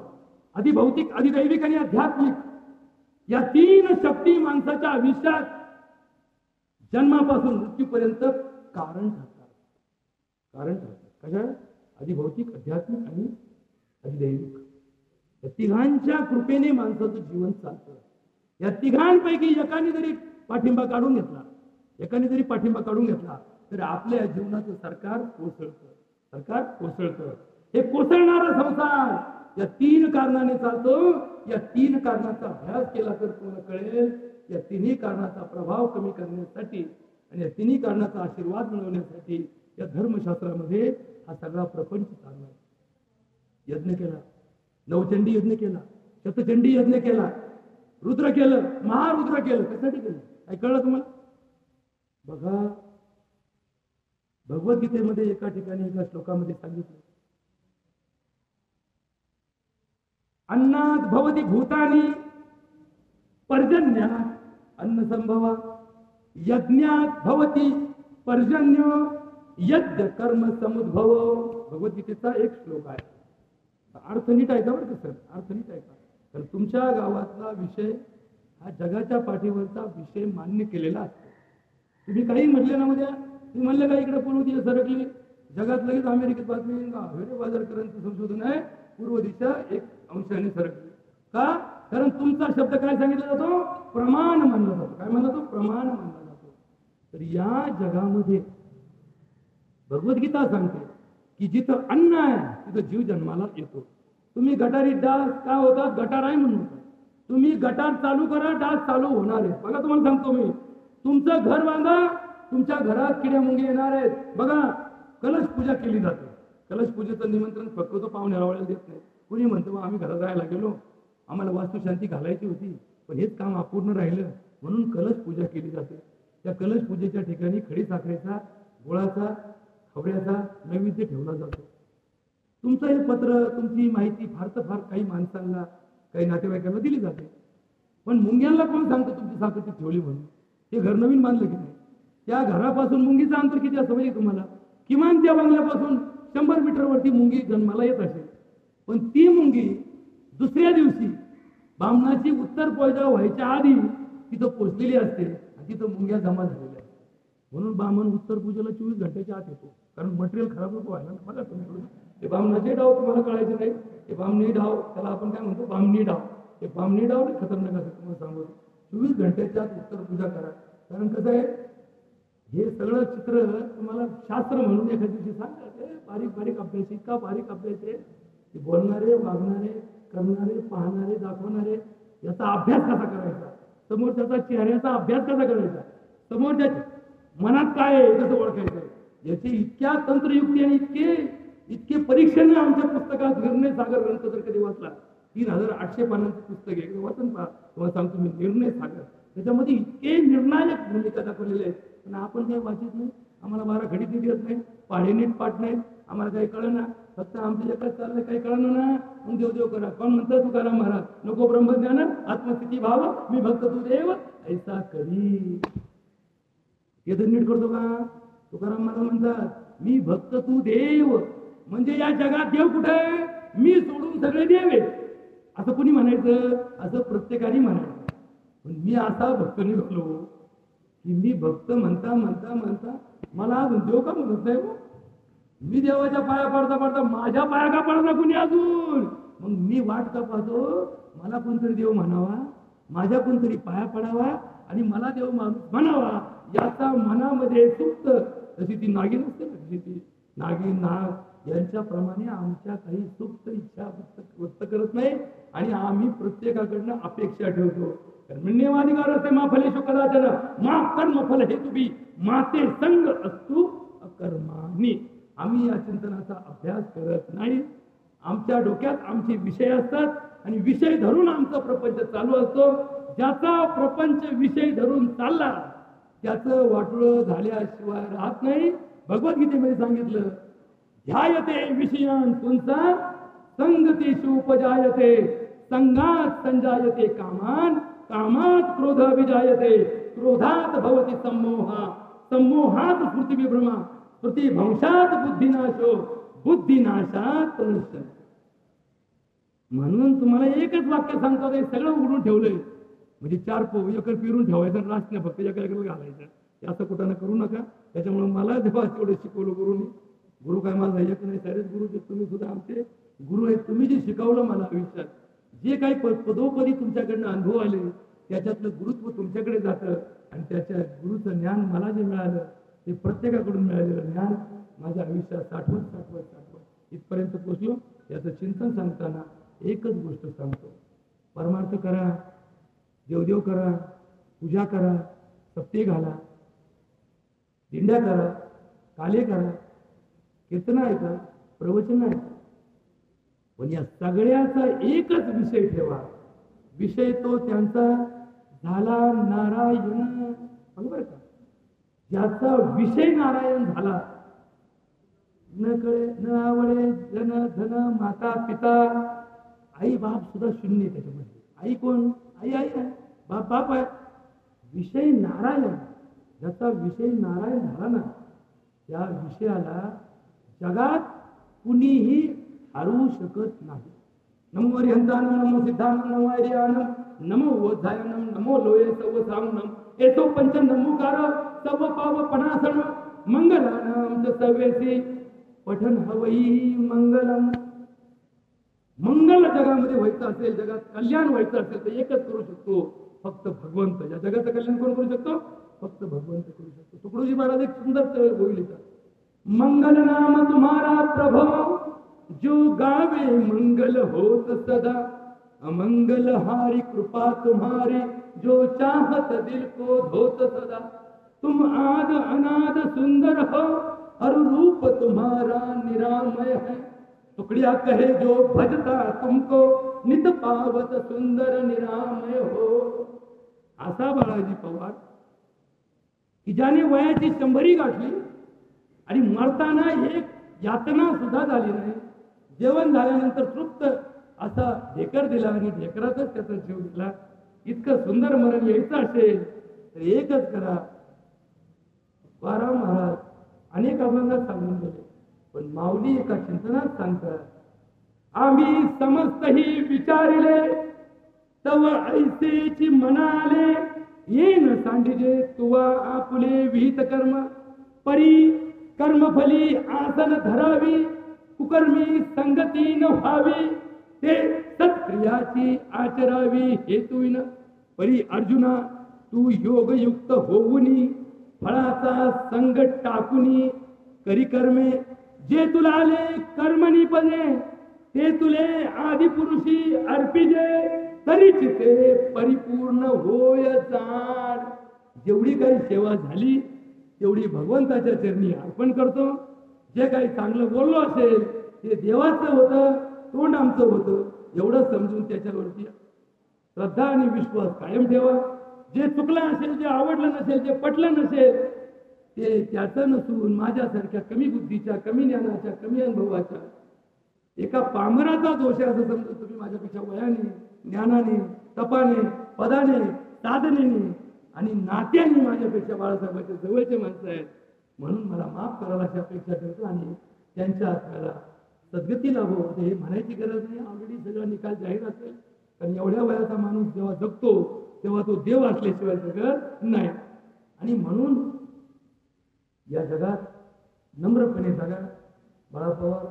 अधिभौतिक, अधिदैविक आणि आध्यात्मिक. या 3 शक्ती माणसाच्या आयुष्यात जन्मापासून मृत्यूपर्यंत कारण ठरतात. कशा, अधिभौतिक, आध्यात्मिक आणि अधिदैविक. या तिघांच्या कृपेने माणसाचं जीवन चालतं. या तिघांपैकी एकाने जरी पाठिंबा काढून घेतला तर आपल्या जीवनाचं सरकार कोसळतं. हे कोसळणारा संसार या 3 कारणाने चालतो. या 3 कारणाचा अभ्यास केला तर तुम्हाला कळेल, या 3 कारणाचा प्रभाव कमी करण्यासाठी आणि या 3 कारणाचा आशीर्वाद मिळवण्यासाठी या धर्मशास्त्रामध्ये हा सगळा प्रपंच चालला. यज्ञ केला, नवचंडी यज्ञ केला, शतचंडी यज्ञ केला, रुद्र केलं, महारुद्र केलं. कशासाठी केलं, काय कळलं तुम्हाला? बघा, भगवद्गीतेमध्ये एका ठिकाणी एका श्लोकामध्ये सांगितलं, अन्नात भवती भूतानी पर्जन्यात अन्न संभवा, यज्ञात भवती पर्जन्य यज्ञ कर्म समुद्भव. भगवद्गीतेचा एक श्लोक आहे. अर्थ नीट ऐका बरं का सर, अर्थ नीट ऐका. तर तुमच्या गावातला विषय हा जगाच्या पाठीवरचा विषय मान्य केलेला असतो. तुम्ही काही म्हटले ना, म्हणजे तुम्ही म्हणलं का इकडे पूर्व दिशा सरकली, जगात लगेच अमेरिकेत बातमी, वेळे बाजारकरांचं संशोधन आहे, पूर्व दिशा 1 अंशाने सरकली. का? कारण तुमचा शब्द काय सांगितला जातो, प्रमाण मानला जातो. काय मानला जातो, प्रमाण मानला जातो. तर या जगामध्ये भगवद्गीता सांगते की जिथं अन्न आहे तिथं जीव जन्माला येतो. तुम्ही गटारीत डास का होतात, गटार आहे म्हणून होतात. तुम्ही गटार चालू करा, डास चालू होणार आहे. बघा, तुम्हाला सांगतो मी, तुमचं घर बांधा, तुमच्या घरात किड्या मुंगी येणार आहेत. बघा, कलश पूजा केली जाते. कलश पूजेचं निमंत्रण फक्त तो पाहुणे रावळ्याला देत नाही. कुणी म्हणतो आम्ही घरात राहायला गेलो, आम्हाला वास्तुशांती घालायची होती, पण हेच काम अपूर्ण राहिलं, म्हणून कलश पूजा केली जाते. त्या कलश पूजेच्या ठिकाणी खडी साखरेचा, गुळाचा, खबऱ्याचा नैवेद्य ठेवला जातो. तुमचं हे पत्र, तुमची माहिती फार तर फार काही माणसांना, काही नातेवाईकांना दिली जाते. पण मुंग्यांना कोण सांगतं तुमची साखर ती ठेवली म्हणून? ते घर नवीन बांधलं की नाही, त्या घरापासून मुंगीचं अंतर किती असतं माहिती तुम्हाला? किमान त्या बंगल्यापासून 100 मीटरवरती मुंगी जन्माला येत असेल. पण ती मुंगी दुसऱ्या दिवशी बामणाची उत्तर पूजा व्हायच्या आधी तिथं पोचलेली असते, आणि तिथं मुंग्या जमा झालेल्या असतात. म्हणून बामण उत्तर पूजेला 24 घंट्याच्या आत येतो, कारण मटेरियल खराब नको व्हायला. मला तुम्ही ते बामणाचे डाव तुम्हाला कळायचे नाही. ते बामणी डाव, त्याला आपण काय म्हणतो, बामणी डाव. ते बामणी डाव खतरनाक असं तुम्हाला सांगतो. 24 घंट्याच्या आत उत्तर पूजा करा. कारण कसं आहे, हे सगळं चित्र तुम्हाला शास्त्र म्हणून एखाद्या दिवशी सांगतात. बारीक बारीक अभ्यास, इतका बारीक अभ्यास आहे की बोलणारे, वागणारे, करणारे, पाहणारे, दाखवणारे याचा अभ्यास कसा करायचा, समोरच्याचा चेहऱ्याचा अभ्यास कसा करायचा, समोरच्याच्या मनात काय आहे कसं ओळखायचं, याची इतक्या तंत्रयुक्ती आणि इतके परीक्षण आमच्या पुस्तकात निर्णय सागर ग्रंथ जर कधी वाचला, 3800 पानांचं पुस्तक आहे, वाचन पहा, तुम्हाला सांगतो मी, निर्णय सागर. त्याच्यामध्ये इतके निर्णायक भूमिका दाखवलेल्या आहेत, पण आपण काही वाचत नाही, आम्हाला 12 घडी नीट येत नाही, पाढे नीट पाठ नाही, आम्हाला काही कळलं ना, फक्त आमच्या जगात चाललंय काही कळलं ना, मग देव करा. कोण म्हणतं? तुकाराम महाराज, नको ब्रह्मज्ञान आत्मस्थिती भाव, मी भक्त तू देव ऐसा करी. हे तर नीट करतो का? तुकाराम महाराज म्हणतात, मी भक्त तू देव, म्हणजे या जगात देव कुठे आहे? मी सोडून सगळे देव आहेत असं कुणी म्हणायचं? असं प्रत्येकाने म्हणायचं. पण मी असा भक्त निघालो की मी भक्त म्हणता म्हणता म्हणता मला अजून देव का म्हणत नाही हो? मी देवाच्या पाया पडता पडता माझ्या पाया का पडला कुणी अजून? मग मी वाट का पाहतो, मला कोणतरी देव म्हणावा, माझ्या कोणतरी पाया पडावा आणि मला देव माणूस म्हणावा, याचा मनामध्ये सुप्त, तशी ती नागिन असते ना, तशी ती नागिन नाग यांच्याप्रमाणे आमच्या काही सुप्त इच्छा व्यक्त करत नाही आणि आम्ही प्रत्येकाकडनं अपेक्षा ठेवतो. कर्मण्येवाधिकार असते मा फलेषु कदाचन मा कर्मफल हेतुभी माते संग असतु अकर्माणी. आम्ही या चिंतनाचा अभ्यास करत नाही. आमच्या डोक्यात आमचे विषय असतात आणि विषय धरून आमचा प्रपंच चालू असतो. ज्याचा प्रपंच विषय धरून चालला त्याचं वाटोळं झाल्याशिवाय राहत नाही. भगवद्गीतेमध्ये सांगितलं, ध्यायते विषयान पुंसा संगतीषु उपजायते संगात संजायते कामान कामात क्रोध विजायते क्रोधात भवति सम्मोहा सम्मोहात स्मृतिविभ्रमा स्मृतिभंशात बुद्धिनाशो बुद्धिनाशात प्रणश्य. म्हणून तुम्हाला एकच वाक्य सांगतो, ते सगळं उघडून ठेवलंय, म्हणजे 4 एकर पिरून ठेवायचं, रास्त नाही, फक्त एका एकर घालायचं. असं कुठं करू नका. त्याच्यामुळे मला जेव्हा तेवढं शिकवलं गुरुनी, गुरु काय माझा एक नाही, सारेच गुरु, तुम्ही सुद्धा आमचे गुरु आहेत. तुम्ही जे शिकवलं मला आयुष्यात, जे काही पदोपदी तुमच्याकडनं अनुभव आले, त्याच्यातलं गुरुत्व तुमच्याकडे जातं आणि त्याच्या गुरुचं ज्ञान मला जे मिळालं ते प्रत्येकाकडून मिळालेलं ज्ञान माझ्या आयुष्यात साठवत इथपर्यंत पोचलो. याचं चिंतन सांगताना एकच गोष्ट सांगतो, परमार्थ करा, देवदेव करा, पूजा करा, सप्ते घाला, दिंड्या करा, काले करा, कीर्तन ऐका, प्रवचन ऐका, पण या सगळ्याचा एकच विषय ठेवा. विषय तो त्यांचा झाला नारायण. बरोबर का? ज्याचा विषय नारायण झाला, न कळे न आवडे जन धन माता पिता आई बाप सुद्धा शून्य त्याच्यामध्ये. आई कोण? आई आई आहे, बाप बाप आहे. विषय नारायण, ज्याचा विषय नारायण झाला ना, त्या विषयाला जगात कुणीही हरवू शकत नाही. नमो हरिहंतानम नमो सिद्धानम नमो आर्यानम नमो वोधायनम नमो लोये सव सामनम एतो पंच नमोकार सव पाव पणासन मंगलानाम च सवेसी पठन हवई मंगलम. मंगल जगामध्ये व्हायचं असेल, जगात कल्याण व्हायचं असेल तर एकच करू शकतो, फक्त भगवंत. या जगाचं कल्याण कोण करू शकतो? फक्त भगवंत करू शकतो. तुकडोजी महाराज एक सुंदर होईल इथं, मंगल नाम तुम्हारा प्रभो जो गावे मंगल होत सदा अमंगल हारी कृपा तुम्हारी जो चाहत दिल को धोत सदा. तुम आद अनाद सुंदर हो हर रूप तुम्हारा निरामय है. टुकड़िया कहे जो भजता तुमको नित पावत सुंदर निरामय हो. असा बाळाजी पवार की ज्याने वयाची 100 गाठली आणि मरताना एक यातना सुद्धा झाली नाही. जेवण झाल्यानंतर तृप्त असा ढेकर दिला आणि ढेकरातच त्याचा जीव दिला. इतकं सुंदर मरण यायचं असेल तर एकच करा. तुकाराम महाराज अनेक अभंगात सांगून गेले, पण माऊली एका चिंतनात सांगतात, आम्ही समस्तही विचारिले तव ऐसेची मनाले येन सांडिजे तुवा आपुले विहित कर्म परी कर्मफली आसन धरावी कुकर्मी संगती न व्हावी ते सत्क्रियाची आचरावी हेतुविन. परी अर्जुना तू योगयुक्त होऊनी फळाचा संग टाकुनी करी कर्मे जे तुला आले कर्मणी पदे ते तुले आदि पुरुषी अर्पिजे तरीच ते परिपूर्ण होय जाण. जेवढी काही सेवा झाली तेवढी भगवंताच्या चरणी अर्पण करतो. जे काही चांगलं बोललो असेल ते देवाचं होतं, तोंड आमचं होतं एवढं समजून त्याच्यावरती श्रद्धा आणि विश्वास कायम ठेवा. जे चुकलं असेल, जे आवडलं नसेल, जे पटलं नसेल ते त्याचं नसून माझ्यासारख्या कमी बुद्धीच्या, कमी ज्ञानाच्या, कमी अनुभवाच्या एका पामराचा दोष आहे असं समजून तुम्ही माझ्यापेक्षा वयाने, ज्ञानाने, तपाने, पदाने, साधनेने आणि नात्याने माझ्यापेक्षा बाळासाहेबांच्या जवळचे माणसं आहेत म्हणून मला माफ करायला अशी अपेक्षा करतो. आणि त्यांच्या आत्म्याला सद्गती लाभो हे म्हणायची गरज नाही. ऑलरेडी सगळा निकाल जाहीर असेल. कारण एवढ्या वयाचा माणूस जेव्हा जगतो तेव्हा तो देव असल्याशिवाय जगत नाही. आणि म्हणून या जगात नम्रपणे जगा. बाळा पवार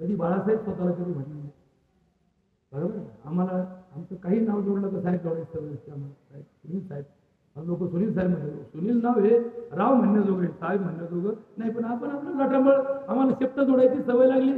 कधी बाळासाहेब स्वतःला कधी म्हटलं नाही, बरोबर. आम्हाला आमचं काही नाव जोडलं तर साहेब जोडायचं आम्हाला. साहेब सुनील साहेब, लोक सुनील साहेब म्हणतो. सुनील नाव हे राव म्हणण्याजोगं, साहेब म्हणण्याजोगं नाही. पण आपण आपलं लटाबळ आम्हाला शब्द जोडायची सवय लागली.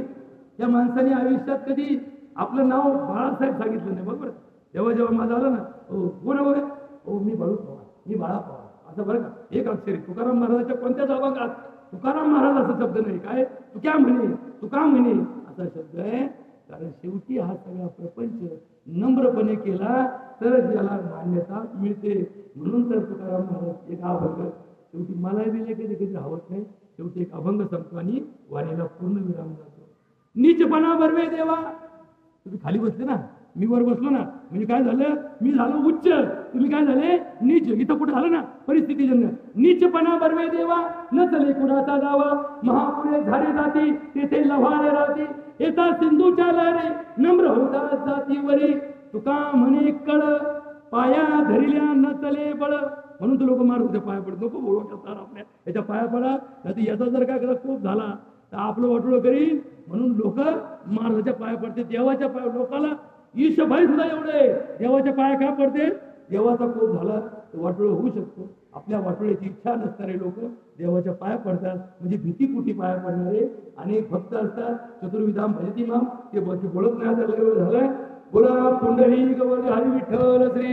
त्या माणसाने आयुष्यात कधी आपलं नाव बाळासाहेब सांगितलं नाही, बरोबर. जेव्हा जेव्हा माझं आलं ना, हो कोण वगैरे, हो मी बाळू पवार, मी बाळा पवार असं, बरं का. एक अक्षरी तुकाराम महाराजाच्या कोणत्याच अभंगात तुकाराम महाराज असा शब्द नाही. काय तू क्या म्हणे, तू का म्हणे असा शब्द आहे. कारण शेवटी हा सगळा प्रपंच नम्रपणे केला तरच याला मान्यता मिळते. म्हणून तर तुकाराम महाराज एक अभंग शेवटी मला दिले कधी कधी आवडत नाही. शेवटी एक अभंग संपतो आणि वाणीला पूर्ण विराम जातो. नीचपणा बरवे देवा. तुम्ही खाली बसले ना, मी वर बसलो ना, म्हणजे काय झालं, मी झालो उच्च, तुम्ही काय झाले नीच. इथं कुठं झालं ना परिस्थितीजन्य. नीचपणा बरवे देवा न चले कुणाचा दावा, महापुरे झाले जाती तेथे लव्हाळे राहती, येता सिंधूच्या लारे नम्र होता जातीवरी, तुका म्हणे कळ पाया धरिल्या न चले बळ. म्हणून तो लोक मारत होते पाया पडत. नको बोलवा करतात आपल्या याच्या पाया पडा, नाही याचा जर काय करा खूप झाला तर आपलं वाटोळं करील. म्हणून लोक महाराजाच्या पाया पडते. देवाच्या पाया, लोकाला ईश भाई सुद्धा एवढे देवाच्या पाया काय पडते. देवाचा कोप झाला तर वाटोळं होऊ शकतो. आपल्या वाटोळ्याची इच्छा नसणारे लोक देवाच्या पाया पडतात. म्हणजे भीतीपुटी पाया पडणारे अनेक भक्त असतात. चतुर्विधाम भजती माम ते बोलत नाही झालंय. बोला पुंडलिक हरी विठ्ठल श्री